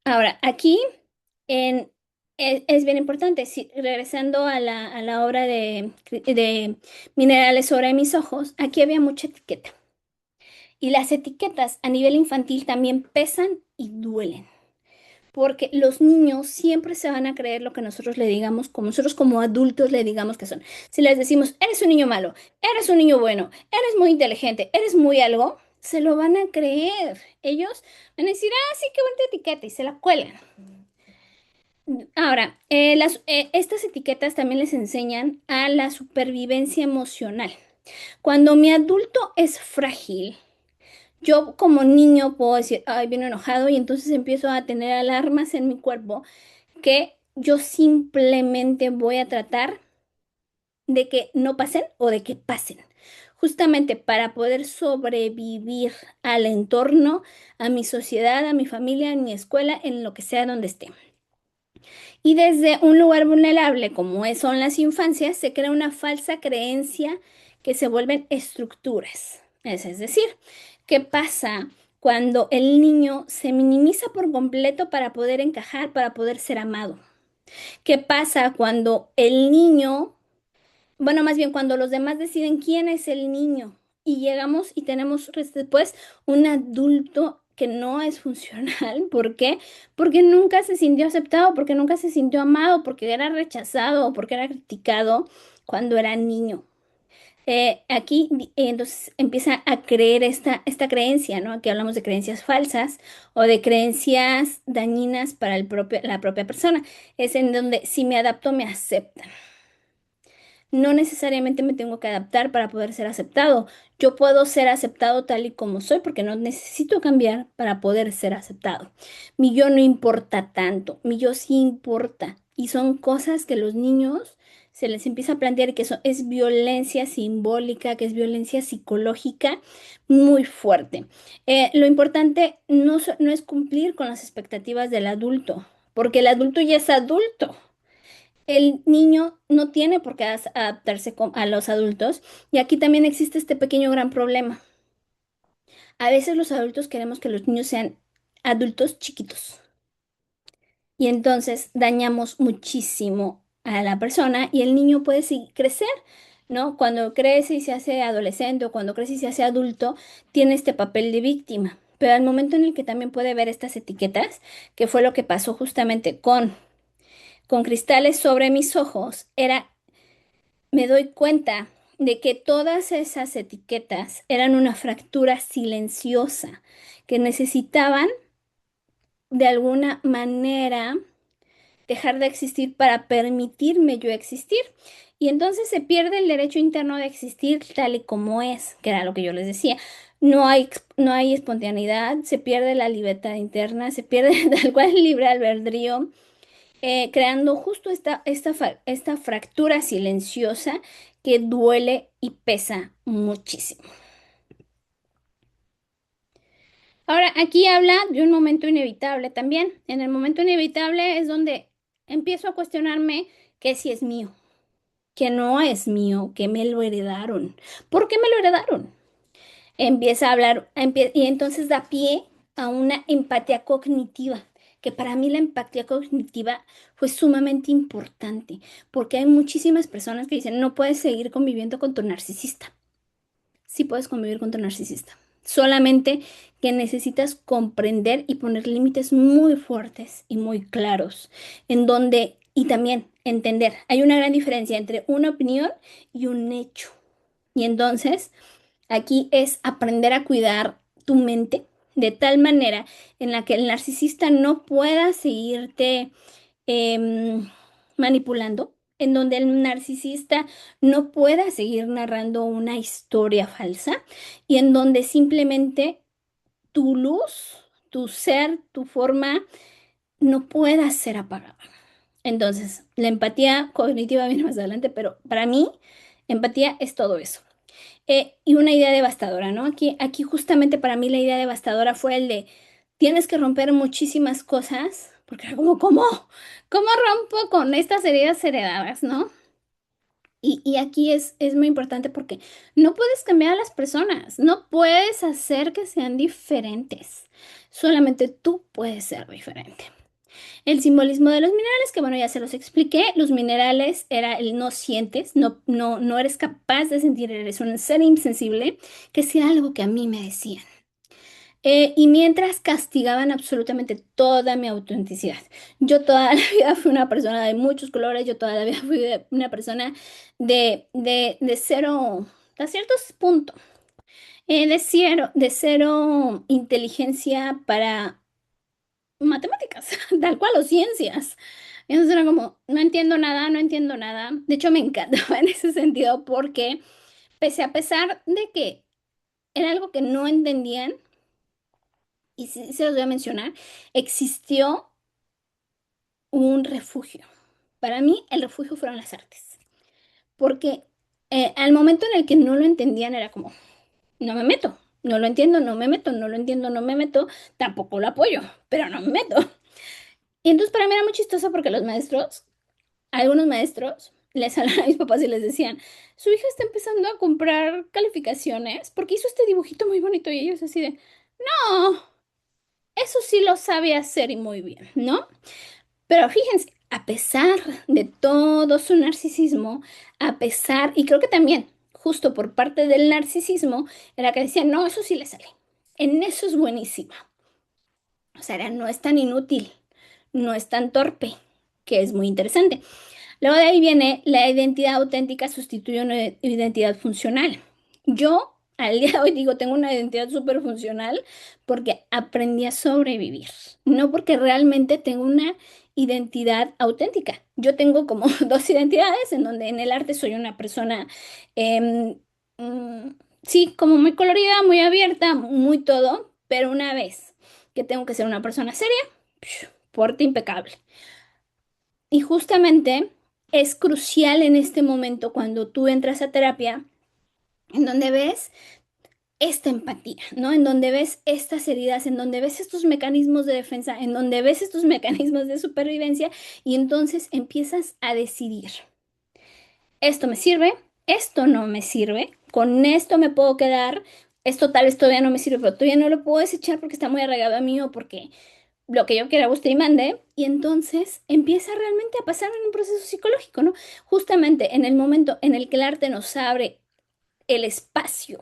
Ahora, aquí es bien importante, regresando a la obra de Minerales sobre mis ojos, aquí había mucha etiqueta. Y las etiquetas a nivel infantil también pesan y duelen, porque los niños siempre se van a creer lo que nosotros le digamos, como nosotros como adultos le digamos que son. Si les decimos, eres un niño malo, eres un niño bueno, eres muy inteligente, eres muy algo, se lo van a creer. Ellos van a decir, ah, sí, qué bonita etiqueta, y se la cuelgan. Ahora, estas etiquetas también les enseñan a la supervivencia emocional. Cuando mi adulto es frágil, yo como niño puedo decir, ay, viene enojado y entonces empiezo a tener alarmas en mi cuerpo que yo simplemente voy a tratar de que no pasen o de que pasen, justamente para poder sobrevivir al entorno, a mi sociedad, a mi familia, a mi escuela, en lo que sea donde esté. Y desde un lugar vulnerable como son las infancias, se crea una falsa creencia que se vuelven estructuras. Es decir, ¿qué pasa cuando el niño se minimiza por completo para poder encajar, para poder ser amado? ¿Qué pasa cuando el niño, bueno, más bien cuando los demás deciden quién es el niño y llegamos y tenemos después un adulto que no es funcional? ¿Por qué? Porque nunca se sintió aceptado, porque nunca se sintió amado, porque era rechazado o porque era criticado cuando era niño. Entonces empieza a creer esta creencia, ¿no? Aquí hablamos de creencias falsas o de creencias dañinas para la propia persona. Es en donde si me adapto me aceptan. No necesariamente me tengo que adaptar para poder ser aceptado. Yo puedo ser aceptado tal y como soy porque no necesito cambiar para poder ser aceptado. Mi yo no importa tanto, mi yo sí importa. Y son cosas que los niños se les empieza a plantear que eso es violencia simbólica, que es violencia psicológica muy fuerte. Lo importante no es cumplir con las expectativas del adulto, porque el adulto ya es adulto. El niño no tiene por qué adaptarse a los adultos, y aquí también existe este pequeño gran problema. A veces los adultos queremos que los niños sean adultos chiquitos y entonces dañamos muchísimo a la persona y el niño puede crecer, ¿no? Cuando crece y se hace adolescente o cuando crece y se hace adulto, tiene este papel de víctima. Pero al momento en el que también puede ver estas etiquetas, que fue lo que pasó justamente con cristales sobre mis ojos, me doy cuenta de que todas esas etiquetas eran una fractura silenciosa que necesitaban de alguna manera dejar de existir para permitirme yo existir. Y entonces se pierde el derecho interno de existir tal y como es, que era lo que yo les decía. No hay espontaneidad, se pierde la libertad interna, se pierde tal cual el libre albedrío, creando justo esta fractura silenciosa que duele y pesa muchísimo. Ahora, aquí habla de un momento inevitable también. En el momento inevitable es donde empiezo a cuestionarme que si es mío, que no es mío, que me lo heredaron. ¿Por qué me lo heredaron? Empieza a hablar y entonces da pie a una empatía cognitiva, que para mí la empatía cognitiva fue sumamente importante, porque hay muchísimas personas que dicen, no puedes seguir conviviendo con tu narcisista. Sí puedes convivir con tu narcisista, solamente que necesitas comprender y poner límites muy fuertes y muy claros, en donde, y también entender, hay una gran diferencia entre una opinión y un hecho. Y entonces aquí es aprender a cuidar tu mente de tal manera en la que el narcisista no pueda seguirte em, manipulando, en donde el narcisista no pueda seguir narrando una historia falsa y en donde simplemente tu luz, tu ser, tu forma no pueda ser apagada. Entonces, la empatía cognitiva viene más adelante, pero para mí, empatía es todo eso. Y una idea devastadora, ¿no? Aquí justamente para mí la idea devastadora fue el de tienes que romper muchísimas cosas, porque era como, ¿cómo rompo con estas heridas heredadas, ¿no? Y aquí es muy importante porque no puedes cambiar a las personas, no puedes hacer que sean diferentes, solamente tú puedes ser diferente. El simbolismo de los minerales, que bueno, ya se los expliqué. Los minerales era el no sientes, no eres capaz de sentir, eres un ser insensible, que es algo que a mí me decían. Y mientras castigaban absolutamente toda mi autenticidad. Yo toda la vida fui una persona de muchos colores, yo toda la vida fui una persona de cero, a ciertos puntos, de cero inteligencia para matemáticas, tal cual, o ciencias. Y entonces era como, no entiendo nada, no entiendo nada. De hecho, me encantaba en ese sentido porque, pese a pesar de que era algo que no entendían, y sí se los voy a mencionar, existió un refugio. Para mí, el refugio fueron las artes. Porque al momento en el que no lo entendían era como, no me meto, no lo entiendo, no me meto, no lo entiendo, no me meto, tampoco lo apoyo, pero no me meto. Y entonces para mí era muy chistoso porque los maestros, algunos maestros, les hablaban a mis papás y les decían, su hija está empezando a comprar calificaciones porque hizo este dibujito muy bonito y ellos así de, no, eso sí lo sabe hacer y muy bien, ¿no? Pero fíjense, a pesar de todo su narcisismo, a pesar, y creo que también, justo por parte del narcisismo, era que decían, no, eso sí le sale, en eso es buenísima. O sea, no es tan inútil, no es tan torpe, que es muy interesante. Luego de ahí viene la identidad auténtica sustituye una identidad funcional. Yo al día de hoy digo, tengo una identidad súper funcional porque aprendí a sobrevivir, no porque realmente tengo una identidad auténtica. Yo tengo como dos identidades en donde en el arte soy una persona, em, mm, sí, como muy colorida, muy abierta, muy todo, pero una vez que tengo que ser una persona seria, porte impecable. Y justamente es crucial en este momento cuando tú entras a terapia, en donde ves esta empatía, ¿no? En donde ves estas heridas, en donde ves estos mecanismos de defensa, en donde ves estos mecanismos de supervivencia y entonces empiezas a decidir, esto me sirve, esto no me sirve, con esto me puedo quedar, esto tal vez todavía no me sirve, pero todavía no lo puedo desechar porque está muy arraigado a mí o porque lo que yo quiera, guste y mande, y entonces empieza realmente a pasar en un proceso psicológico, ¿no? Justamente en el momento en el que el arte nos abre el espacio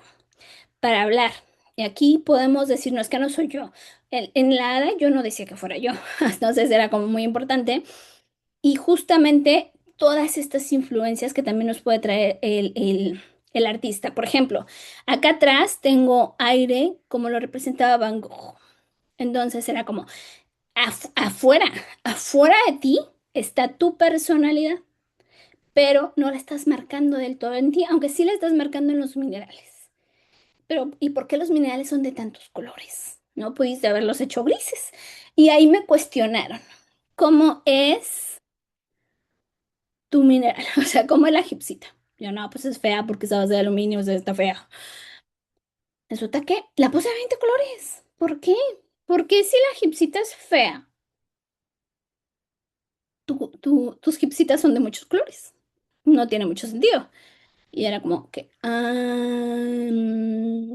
para hablar. Y aquí podemos decir, no, es que no soy yo. En la hada yo no decía que fuera yo, entonces era como muy importante. Y justamente todas estas influencias que también nos puede traer el artista. Por ejemplo, acá atrás tengo aire como lo representaba Van Gogh. Entonces era como, afuera, afuera de ti está tu personalidad, pero no la estás marcando del todo en ti, aunque sí la estás marcando en los minerales. Pero, ¿y por qué los minerales son de tantos colores? No pudiste haberlos hecho grises. Y ahí me cuestionaron, ¿cómo es tu mineral? O sea, ¿cómo es la gipsita? Yo no, pues es fea porque es a base de aluminio, o sea, está fea. Resulta que la puse a 20 colores. ¿Por qué? Porque si la gipsita es fea, tus gipsitas son de muchos colores. No tiene mucho sentido. Y era como que,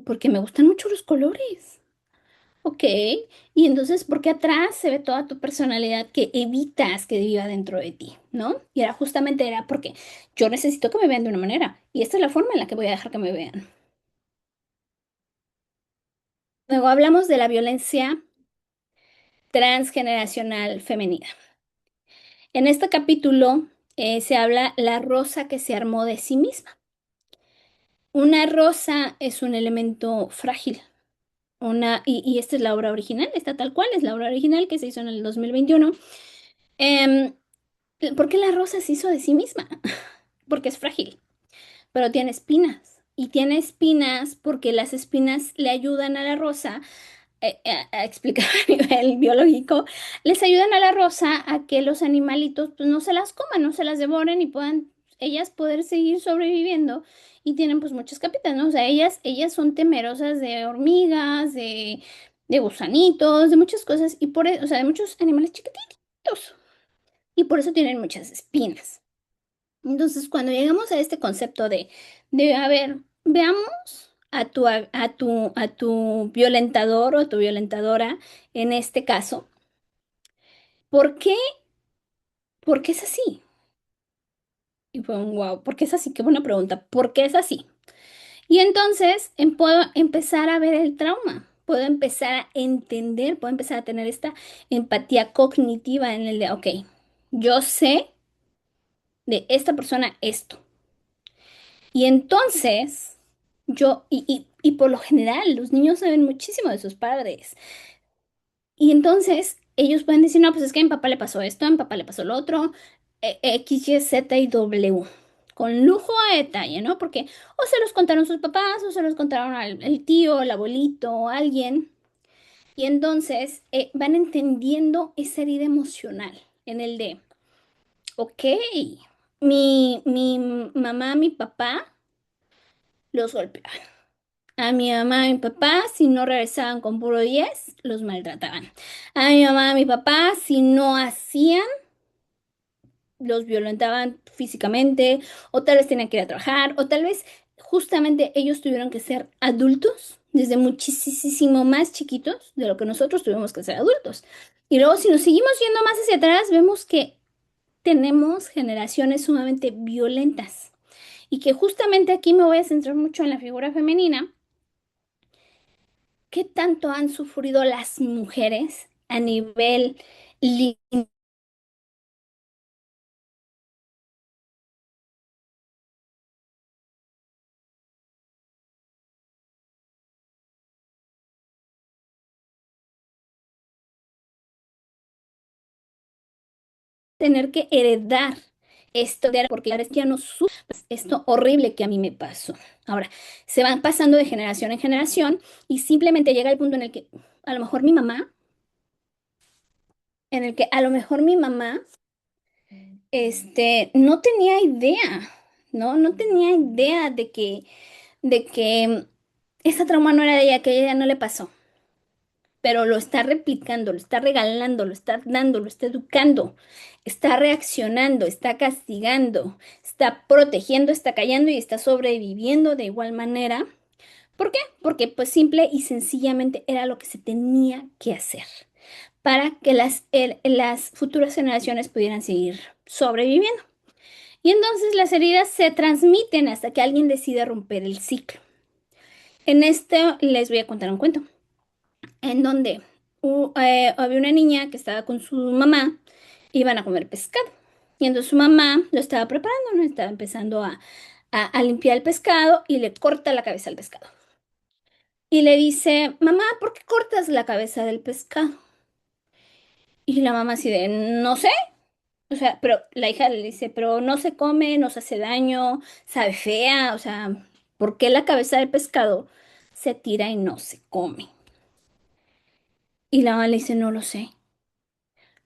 porque me gustan mucho los colores. Ok. Y entonces, ¿por qué atrás se ve toda tu personalidad que evitas que viva dentro de ti? ¿No? Y era justamente era porque yo necesito que me vean de una manera. Y esta es la forma en la que voy a dejar que me vean. Luego hablamos de la violencia transgeneracional femenina. En este capítulo se habla la rosa que se armó de sí misma. Una rosa es un elemento frágil. Y esta es la obra original, está tal cual, es la obra original que se hizo en el 2021. Em, ¿Por qué la rosa se hizo de sí misma? Porque es frágil, pero tiene espinas. Y tiene espinas porque las espinas le ayudan a la rosa, a explicar a nivel biológico, les ayudan a la rosa a que los animalitos pues, no se las coman, no se las devoren y puedan ellas poder seguir sobreviviendo. Y tienen pues muchas capitas, ¿no? O sea, ellas son temerosas de hormigas, de gusanitos, de muchas cosas, y o sea, de muchos animales chiquititos. Y por eso tienen muchas espinas. Entonces, cuando llegamos a este concepto a ver, veamos a tu violentador o a tu violentadora en este caso, ¿por qué? ¿Por qué es así? Y fue un wow, ¿por qué es así? Qué buena pregunta. ¿Por qué es así? Y entonces puedo empezar a ver el trauma, puedo empezar a entender, puedo empezar a tener esta empatía cognitiva en el de, ok, yo sé de esta persona esto. Y entonces, y por lo general, los niños saben muchísimo de sus padres. Y entonces, ellos pueden decir, no, pues es que a mi papá le pasó esto, a mi papá le pasó lo otro, X, Y, Z y W, con lujo a detalle, ¿no? Porque o se los contaron sus papás, o se los contaron el tío, el abuelito, alguien. Y entonces, van entendiendo esa herida emocional en el de, ok, mi mamá, mi papá los golpeaban. A mi mamá y mi papá, si no regresaban con puro 10 los maltrataban. A mi mamá y mi papá, si no hacían, los violentaban físicamente, o tal vez tenían que ir a trabajar, o tal vez justamente ellos tuvieron que ser adultos desde muchísimo más chiquitos de lo que nosotros tuvimos que ser adultos. Y luego, si nos seguimos yendo más hacia atrás, vemos que tenemos generaciones sumamente violentas. Y que justamente aquí me voy a centrar mucho en la figura femenina. ¿Qué tanto han sufrido las mujeres a nivel li- tener que heredar esto de porque ahora ya no sufre esto horrible que a mí me pasó? Ahora, se van pasando de generación en generación y simplemente llega el punto en el que a lo mejor mi mamá, en el que a lo mejor mi mamá, no tenía idea, ¿no? No tenía idea de que esa trauma no era de ella, que a ella no le pasó. Pero lo está replicando, lo está regalando, lo está dando, lo está educando, está reaccionando, está castigando, está protegiendo, está callando y está sobreviviendo de igual manera. ¿Por qué? Porque pues simple y sencillamente era lo que se tenía que hacer para que las futuras generaciones pudieran seguir sobreviviendo. Y entonces las heridas se transmiten hasta que alguien decide romper el ciclo. En esto les voy a contar un cuento en donde había una niña que estaba con su mamá, iban a comer pescado. Y entonces su mamá lo estaba preparando, ¿no? Estaba empezando a limpiar el pescado y le corta la cabeza al pescado. Y le dice, mamá, ¿por qué cortas la cabeza del pescado? Y la mamá así de, no sé. O sea, pero la hija le dice, pero no se come, no se hace daño, sabe fea. O sea, ¿por qué la cabeza del pescado se tira y no se come? Y la mamá le dice, no lo sé.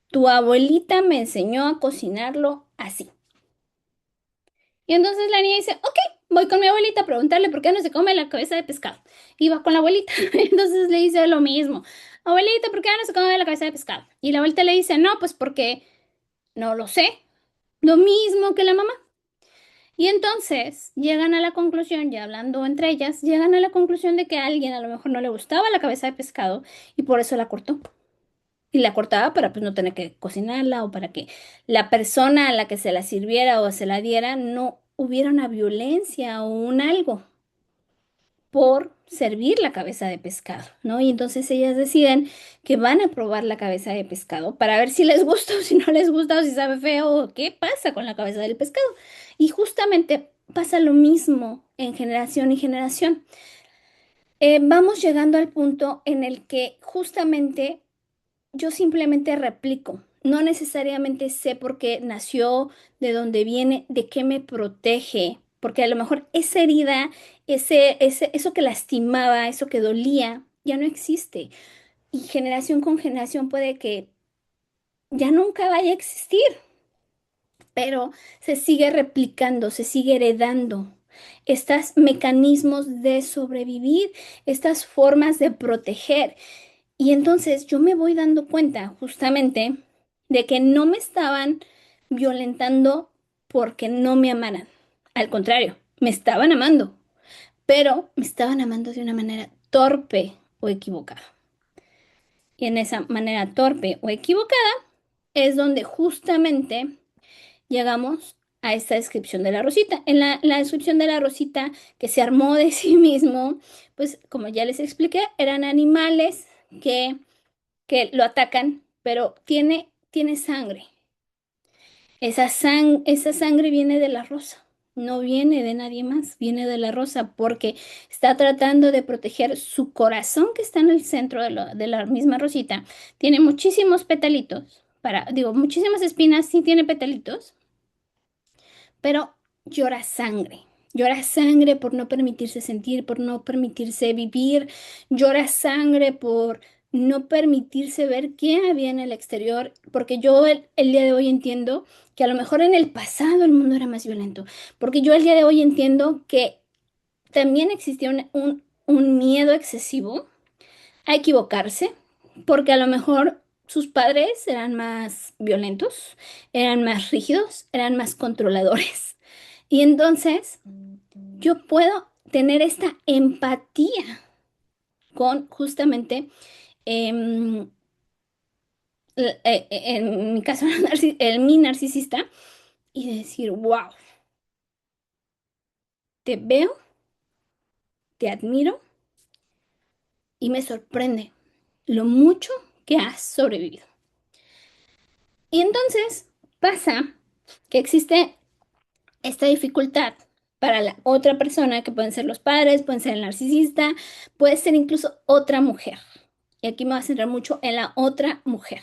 Tu abuelita me enseñó a cocinarlo así. Y entonces la niña dice, ok, voy con mi abuelita a preguntarle por qué no se come la cabeza de pescado. Y va con la abuelita. Entonces le dice lo mismo. Abuelita, ¿por qué no se come la cabeza de pescado? Y la abuelita le dice, no, pues porque no lo sé. Lo mismo que la mamá. Y entonces llegan a la conclusión, ya hablando entre ellas, llegan a la conclusión de que a alguien a lo mejor no le gustaba la cabeza de pescado y por eso la cortó. Y la cortaba para pues no tener que cocinarla o para que la persona a la que se la sirviera o se la diera no hubiera una violencia o un algo por servir la cabeza de pescado, ¿no? Y entonces ellas deciden que van a probar la cabeza de pescado para ver si les gusta o si no les gusta o si sabe feo o qué pasa con la cabeza del pescado. Y justamente pasa lo mismo en generación y generación. Vamos llegando al punto en el que justamente yo simplemente replico. no necesariamente sé por qué nació, de dónde viene, de qué me protege, porque a lo mejor esa herida, eso que lastimaba, eso que dolía, ya no existe. Y generación con generación puede que ya nunca vaya a existir, pero se sigue replicando, se sigue heredando. Estos mecanismos de sobrevivir, estas formas de proteger. Y entonces yo me voy dando cuenta justamente de que no me estaban violentando porque no me amaran. Al contrario, me estaban amando, pero me estaban amando de una manera torpe o equivocada. Y en esa manera torpe o equivocada es donde justamente llegamos a esta descripción de la Rosita. En la descripción de la Rosita que se armó de sí mismo, pues como ya les expliqué, eran animales que lo atacan, pero tiene sangre. Esa sangre viene de la rosa, no viene de nadie más, viene de la rosa porque está tratando de proteger su corazón que está en el centro de la misma rosita. Tiene muchísimos petalitos, muchísimas espinas, sí tiene petalitos, pero llora sangre. Llora sangre por no permitirse sentir, por no permitirse vivir. Llora sangre por no permitirse ver qué había en el exterior, porque yo el día de hoy entiendo que a lo mejor en el pasado el mundo era más violento, porque yo el día de hoy entiendo que también existía un miedo excesivo a equivocarse, porque a lo mejor sus padres eran más violentos, eran más rígidos, eran más controladores. Y entonces yo puedo tener esta empatía con justamente, em, en mi caso, mi narcisista, y decir, wow, te veo, te admiro y me sorprende lo mucho que has sobrevivido. Y entonces pasa que existe esta dificultad para la otra persona, que pueden ser los padres, pueden ser el narcisista, puede ser incluso otra mujer. Y aquí me voy a centrar mucho en la otra mujer,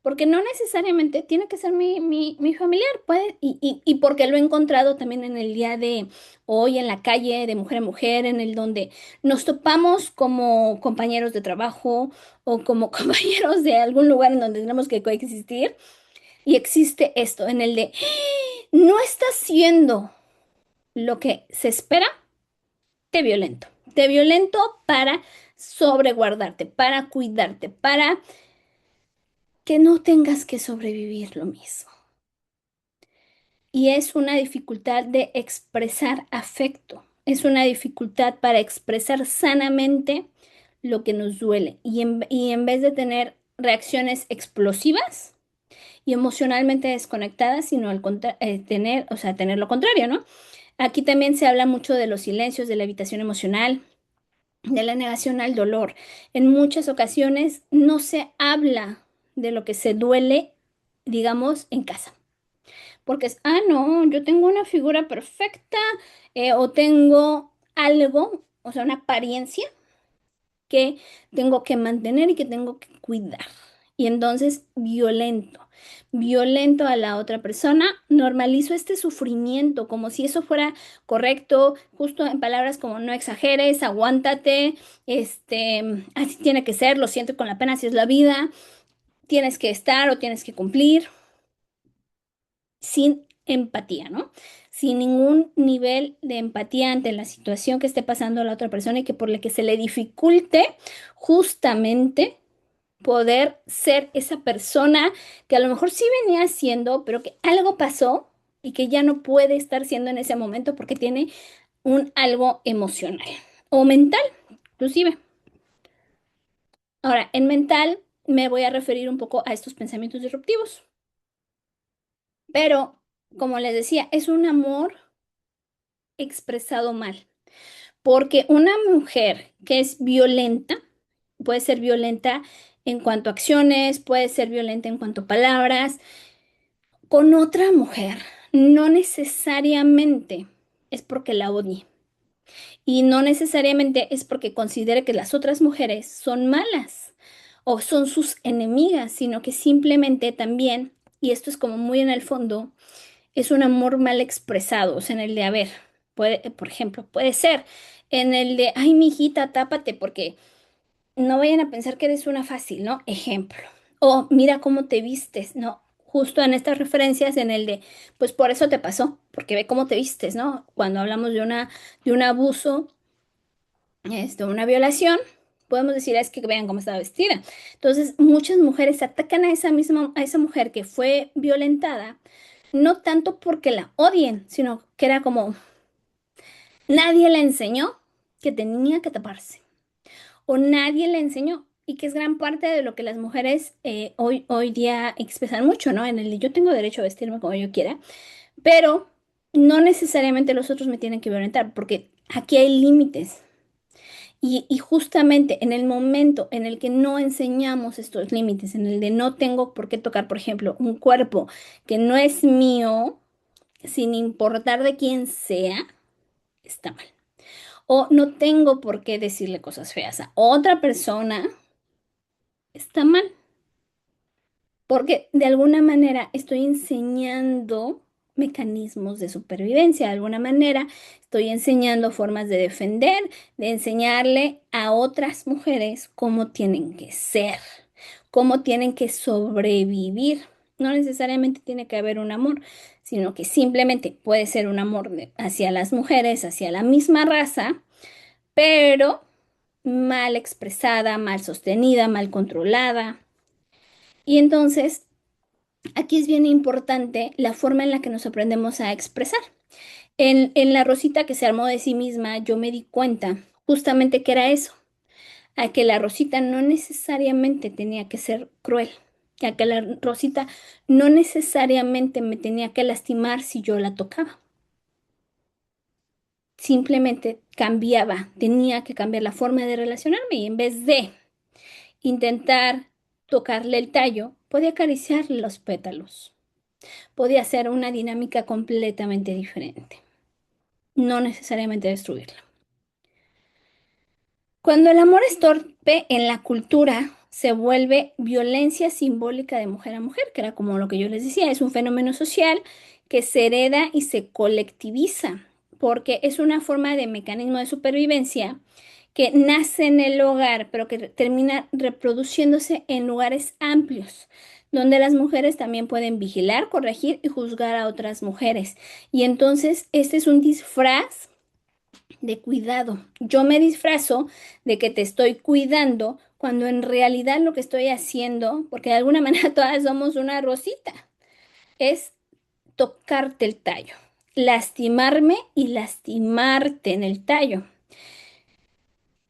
porque no necesariamente tiene que ser mi familiar, puede, y porque lo he encontrado también en el día de hoy en la calle, de mujer a mujer, en el donde nos topamos como compañeros de trabajo o como compañeros de algún lugar en donde tenemos que coexistir. Y existe esto, en el de, no está haciendo lo que se espera, te violento. Te violento para sobreguardarte, para cuidarte, para que no tengas que sobrevivir lo mismo. Y es una dificultad de expresar afecto, es una dificultad para expresar sanamente lo que nos duele. Y en vez de tener reacciones explosivas y emocionalmente desconectadas, sino tener lo contrario, ¿no? Aquí también se habla mucho de los silencios, de la evitación emocional, de la negación al dolor. En muchas ocasiones no se habla de lo que se duele, digamos, en casa. Porque no, yo tengo una figura perfecta, o tengo algo, o sea, una apariencia que tengo que mantener y que tengo que cuidar. Y entonces violento a la otra persona, normalizo este sufrimiento como si eso fuera correcto, justo en palabras como no exageres, aguántate, así tiene que ser, lo siento con la pena, así es la vida, tienes que estar o tienes que cumplir, sin empatía, ¿no? Sin ningún nivel de empatía ante la situación que esté pasando a la otra persona y que por la que se le dificulte justamente poder ser esa persona que a lo mejor sí venía siendo, pero que algo pasó y que ya no puede estar siendo en ese momento porque tiene un algo emocional o mental, inclusive. Ahora, en mental me voy a referir un poco a estos pensamientos disruptivos, pero como les decía, es un amor expresado mal, porque una mujer que es violenta puede ser violenta en cuanto a acciones, puede ser violenta en cuanto a palabras, con otra mujer, no necesariamente es porque la odie y no necesariamente es porque considere que las otras mujeres son malas o son sus enemigas, sino que simplemente también, y esto es como muy en el fondo, es un amor mal expresado, o sea, en el de, a ver, puede, por ejemplo, puede ser en el de, ay, mi hijita, tápate, porque no vayan a pensar que eres una fácil, ¿no? Ejemplo. O mira cómo te vistes, ¿no? Justo en estas referencias en el de, pues por eso te pasó, porque ve cómo te vistes, ¿no? Cuando hablamos de un abuso, una violación, podemos decir, "Ah, es que vean cómo estaba vestida". Entonces, muchas mujeres atacan a a esa mujer que fue violentada, no tanto porque la odien, sino que era como, nadie le enseñó que tenía que taparse o nadie le enseñó. Y que es gran parte de lo que las mujeres hoy día expresan mucho, ¿no? En el de yo tengo derecho a vestirme como yo quiera, pero no necesariamente los otros me tienen que violentar, porque aquí hay límites. Y justamente en el momento en el que no enseñamos estos límites, en el de no tengo por qué tocar, por ejemplo, un cuerpo que no es mío, sin importar de quién sea, está mal. O no tengo por qué decirle cosas feas a otra persona, está mal, porque de alguna manera estoy enseñando mecanismos de supervivencia, de alguna manera estoy enseñando formas de defender, de enseñarle a otras mujeres cómo tienen que ser, cómo tienen que sobrevivir. No necesariamente tiene que haber un amor, sino que simplemente puede ser un amor hacia las mujeres, hacia la misma raza, pero mal expresada, mal sostenida, mal controlada. Y entonces, aquí es bien importante la forma en la que nos aprendemos a expresar. En la Rosita que se armó de sí misma, yo me di cuenta justamente que era eso, a que la Rosita no necesariamente tenía que ser cruel, a que la Rosita no necesariamente me tenía que lastimar si yo la tocaba. Simplemente cambiaba, tenía que cambiar la forma de relacionarme y en vez de intentar tocarle el tallo, podía acariciarle los pétalos. Podía ser una dinámica completamente diferente, no necesariamente destruirla. Cuando el amor es torpe en la cultura, se vuelve violencia simbólica de mujer a mujer, que era como lo que yo les decía, es un fenómeno social que se hereda y se colectiviza, porque es una forma de mecanismo de supervivencia que nace en el hogar, pero que termina reproduciéndose en lugares amplios, donde las mujeres también pueden vigilar, corregir y juzgar a otras mujeres. Y entonces este es un disfraz de cuidado. Yo me disfrazo de que te estoy cuidando cuando en realidad lo que estoy haciendo, porque de alguna manera todas somos una Rosita, es tocarte el tallo, lastimarme y lastimarte en el tallo,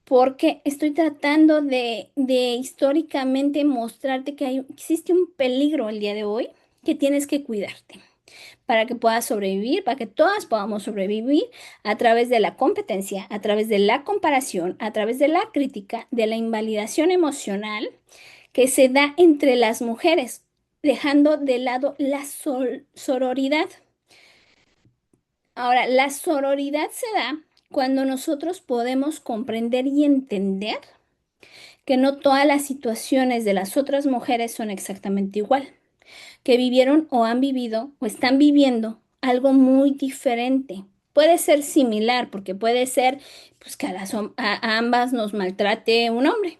porque estoy tratando de históricamente mostrarte que existe un peligro el día de hoy que tienes que cuidarte para que puedas sobrevivir, para que todas podamos sobrevivir a través de la competencia, a través de la comparación, a través de la crítica, de la invalidación emocional que se da entre las mujeres, dejando de lado la sororidad. Ahora, la sororidad se da cuando nosotros podemos comprender y entender que no todas las situaciones de las otras mujeres son exactamente igual, que vivieron o han vivido o están viviendo algo muy diferente. Puede ser similar, porque puede ser pues, que a ambas nos maltrate un hombre.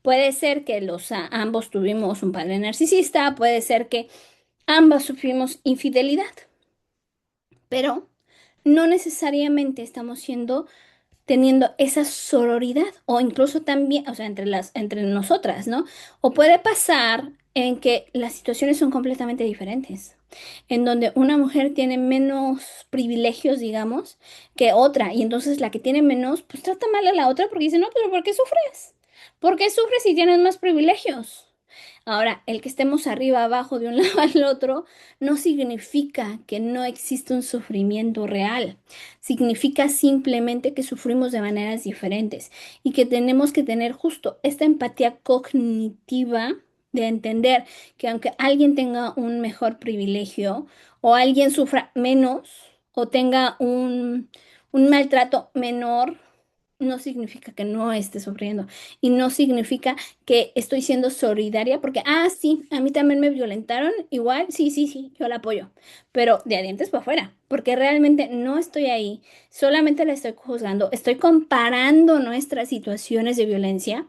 Puede ser que ambos tuvimos un padre narcisista, puede ser que ambas sufrimos infidelidad, pero no necesariamente estamos teniendo esa sororidad o incluso también, o sea, entre nosotras, ¿no? O puede pasar en que las situaciones son completamente diferentes, en donde una mujer tiene menos privilegios, digamos, que otra, y entonces la que tiene menos, pues trata mal a la otra porque dice, no, pero ¿por qué sufres? ¿Por qué sufres si tienes más privilegios? Ahora, el que estemos arriba, abajo, de un lado al otro, no significa que no existe un sufrimiento real. Significa simplemente que sufrimos de maneras diferentes y que tenemos que tener justo esta empatía cognitiva de entender que aunque alguien tenga un mejor privilegio o alguien sufra menos o tenga un maltrato menor, no significa que no esté sufriendo y no significa que estoy siendo solidaria porque, sí, a mí también me violentaron, igual, sí, sí, sí, yo la apoyo, pero de dientes para afuera, porque realmente no estoy ahí, solamente la estoy juzgando, estoy comparando nuestras situaciones de violencia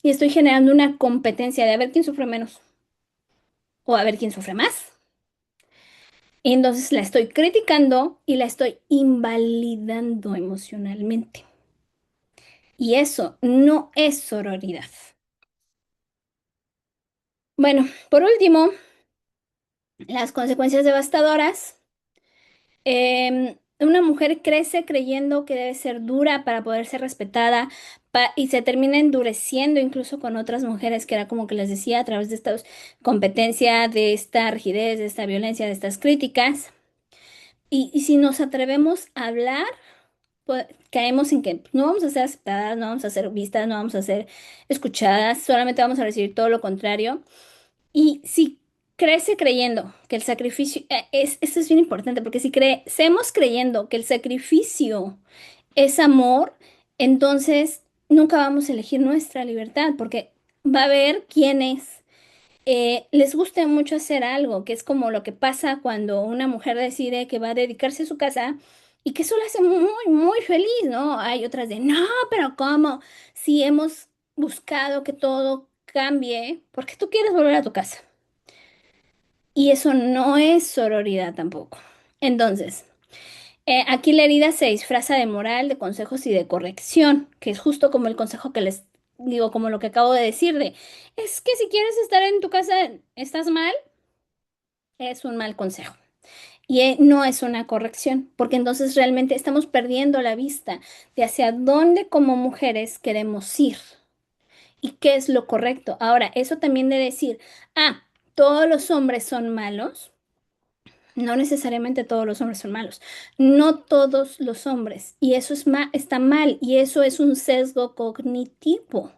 y estoy generando una competencia de a ver quién sufre menos o a ver quién sufre más. Y entonces la estoy criticando y la estoy invalidando emocionalmente. Y eso no es sororidad. Bueno, por último, las consecuencias devastadoras. Una mujer crece creyendo que debe ser dura para poder ser respetada y se termina endureciendo incluso con otras mujeres, que era como que les decía, a través de esta competencia, de esta rigidez, de esta violencia, de estas críticas. Y si nos atrevemos a hablar, pues, caemos en que no vamos a ser aceptadas, no vamos a ser vistas, no vamos a ser escuchadas, solamente vamos a recibir todo lo contrario. Y si crece creyendo que el sacrificio, esto es bien importante, porque si crecemos creyendo que el sacrificio es amor, entonces nunca vamos a elegir nuestra libertad, porque va a haber quienes les guste mucho hacer algo, que es como lo que pasa cuando una mujer decide que va a dedicarse a su casa y que eso la hace muy, muy feliz, ¿no? Hay otras de, no, pero ¿cómo? Si hemos buscado que todo cambie, ¿por qué tú quieres volver a tu casa? Y eso no es sororidad tampoco. Entonces, aquí la herida se disfraza de moral, de consejos y de corrección, que es justo como el consejo que les digo, como lo que acabo de decir, es que si quieres estar en tu casa, estás mal, es un mal consejo. Y no es una corrección, porque entonces realmente estamos perdiendo la vista de hacia dónde como mujeres queremos ir y qué es lo correcto. Ahora, eso también de decir, todos los hombres son malos. No necesariamente todos los hombres son malos, no todos los hombres, y eso está mal, y eso es un sesgo cognitivo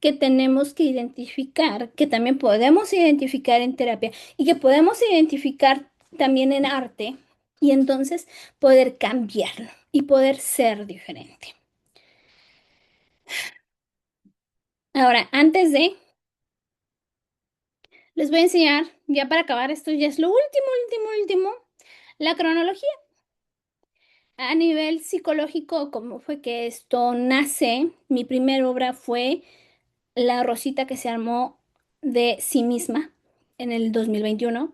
que tenemos que identificar, que también podemos identificar en terapia y que podemos identificar también en arte, y entonces poder cambiarlo y poder ser diferente. Ahora, les voy a enseñar, ya para acabar, esto ya es lo último, último, último, la cronología. A nivel psicológico, ¿cómo fue que esto nace? Mi primera obra fue La Rosita que se armó de sí misma en el 2021,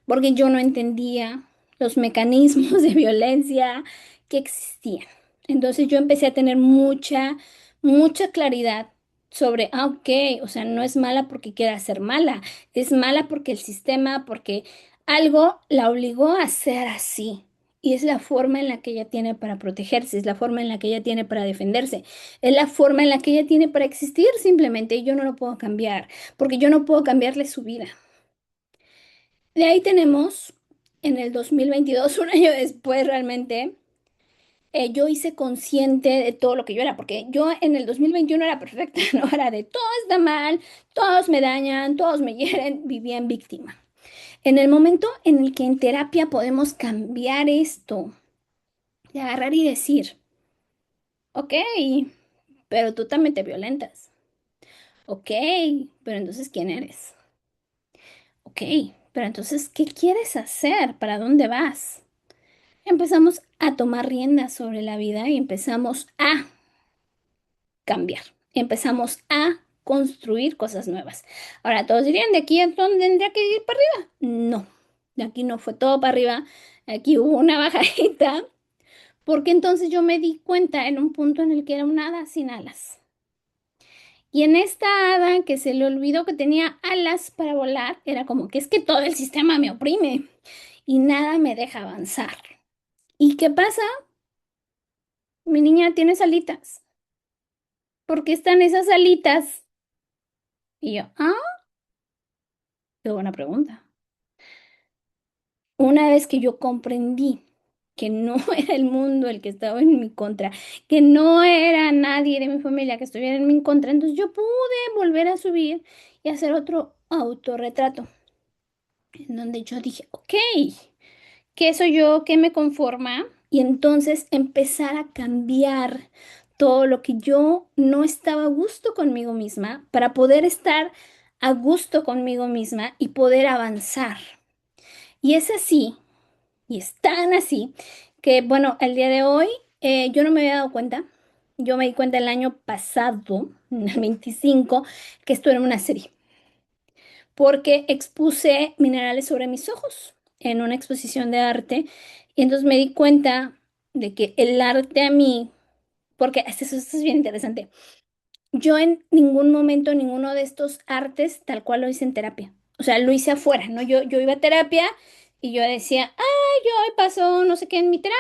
porque yo no entendía los mecanismos de violencia que existían. Entonces yo empecé a tener mucha, mucha claridad sobre, ok, o sea, no es mala porque quiera ser mala, es mala porque el sistema, porque algo la obligó a ser así. Y es la forma en la que ella tiene para protegerse, es la forma en la que ella tiene para defenderse, es la forma en la que ella tiene para existir simplemente y yo no lo puedo cambiar, porque yo no puedo cambiarle su vida. De ahí tenemos en el 2022, un año después realmente, yo hice consciente de todo lo que yo era, porque yo en el 2021 era perfecta, no era de todo está mal, todos me dañan, todos me hieren, vivía en víctima. En el momento en el que en terapia podemos cambiar esto, de agarrar y decir, ok, pero tú también te violentas. Ok, pero entonces, ¿quién eres? Ok, pero entonces, ¿qué quieres hacer? ¿Para dónde vas? Empezamos a tomar riendas sobre la vida y empezamos a cambiar. Empezamos a construir cosas nuevas. Ahora, todos dirían, ¿de aquí a dónde tendría que ir para arriba? No, de aquí no fue todo para arriba. Aquí hubo una bajadita, porque entonces yo me di cuenta en un punto en el que era un hada sin alas. Y en esta hada que se le olvidó que tenía alas para volar, era como que es que todo el sistema me oprime y nada me deja avanzar. ¿Y qué pasa? Mi niña tiene alitas. ¿Por qué están esas alitas? Y yo, qué buena pregunta. Una vez que yo comprendí que no era el mundo el que estaba en mi contra, que no era nadie de mi familia que estuviera en mi contra, entonces yo pude volver a subir y hacer otro autorretrato, en donde yo dije, ok, ¿qué soy yo? ¿Qué me conforma? Y entonces empezar a cambiar todo lo que yo no estaba a gusto conmigo misma para poder estar a gusto conmigo misma y poder avanzar. Y es así, y es tan así, que bueno, el día de hoy yo no me había dado cuenta. Yo me di cuenta el año pasado, en el 25, que esto era una serie, porque expuse minerales sobre mis ojos en una exposición de arte y entonces me di cuenta de que el arte a mí, porque esto es bien interesante, yo en ningún momento, ninguno de estos artes tal cual lo hice en terapia, o sea, lo hice afuera, ¿no? Yo iba a terapia y yo decía, ay, yo hoy pasó no sé qué en mi terapia,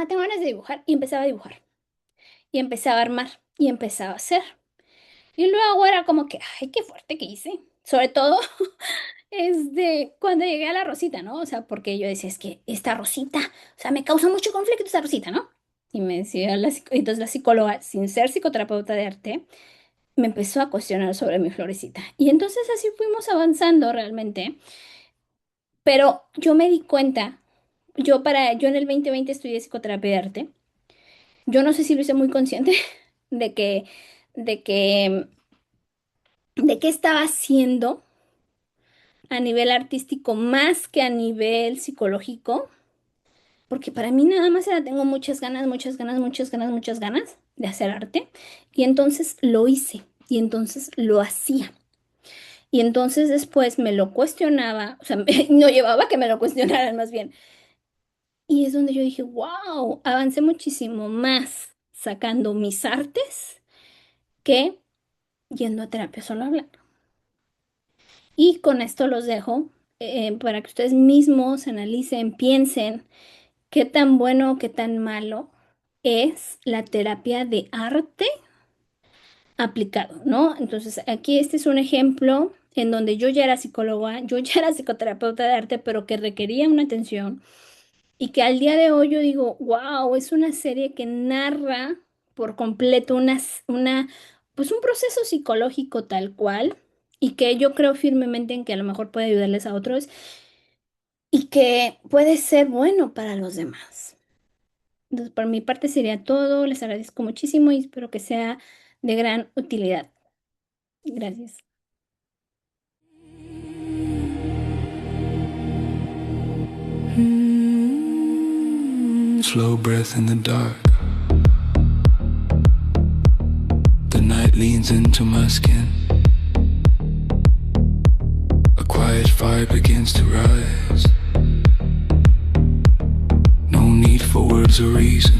tengo ganas de dibujar y empezaba a dibujar y empezaba a armar y empezaba a hacer. Y luego era como que, ay, qué fuerte que hice. Sobre todo cuando llegué a la rosita, ¿no? O sea, porque yo decía, es que esta rosita, o sea, me causa mucho conflicto esta rosita, ¿no? Y me decía entonces la psicóloga, sin ser psicoterapeuta de arte, me empezó a cuestionar sobre mi florecita. Y entonces así fuimos avanzando realmente. Pero yo me di cuenta, yo en el 2020 estudié psicoterapia de arte. Yo no sé si lo hice muy consciente de que, de que, de qué estaba haciendo a nivel artístico más que a nivel psicológico, porque para mí nada más era, tengo muchas ganas, muchas ganas, muchas ganas, muchas ganas de hacer arte, y entonces lo hice, y entonces lo hacía. Y entonces después me lo cuestionaba, o sea, no llevaba a que me lo cuestionaran más bien. Y es donde yo dije, wow, avancé muchísimo más sacando mis artes que yendo a terapia solo a hablar. Y con esto los dejo para que ustedes mismos analicen, piensen qué tan bueno o qué tan malo es la terapia de arte aplicado, ¿no? Entonces, aquí este es un ejemplo en donde yo ya era psicóloga, yo ya era psicoterapeuta de arte, pero que requería una atención y que al día de hoy yo digo, wow, es una serie que narra por completo pues un proceso psicológico tal cual y que yo creo firmemente en que a lo mejor puede ayudarles a otros y que puede ser bueno para los demás. Entonces, por mi parte sería todo. Les agradezco muchísimo y espero que sea de gran utilidad. Gracias. Slow breath in the dark. The night leans into my skin. A quiet fire begins to rise. No need for words or reason.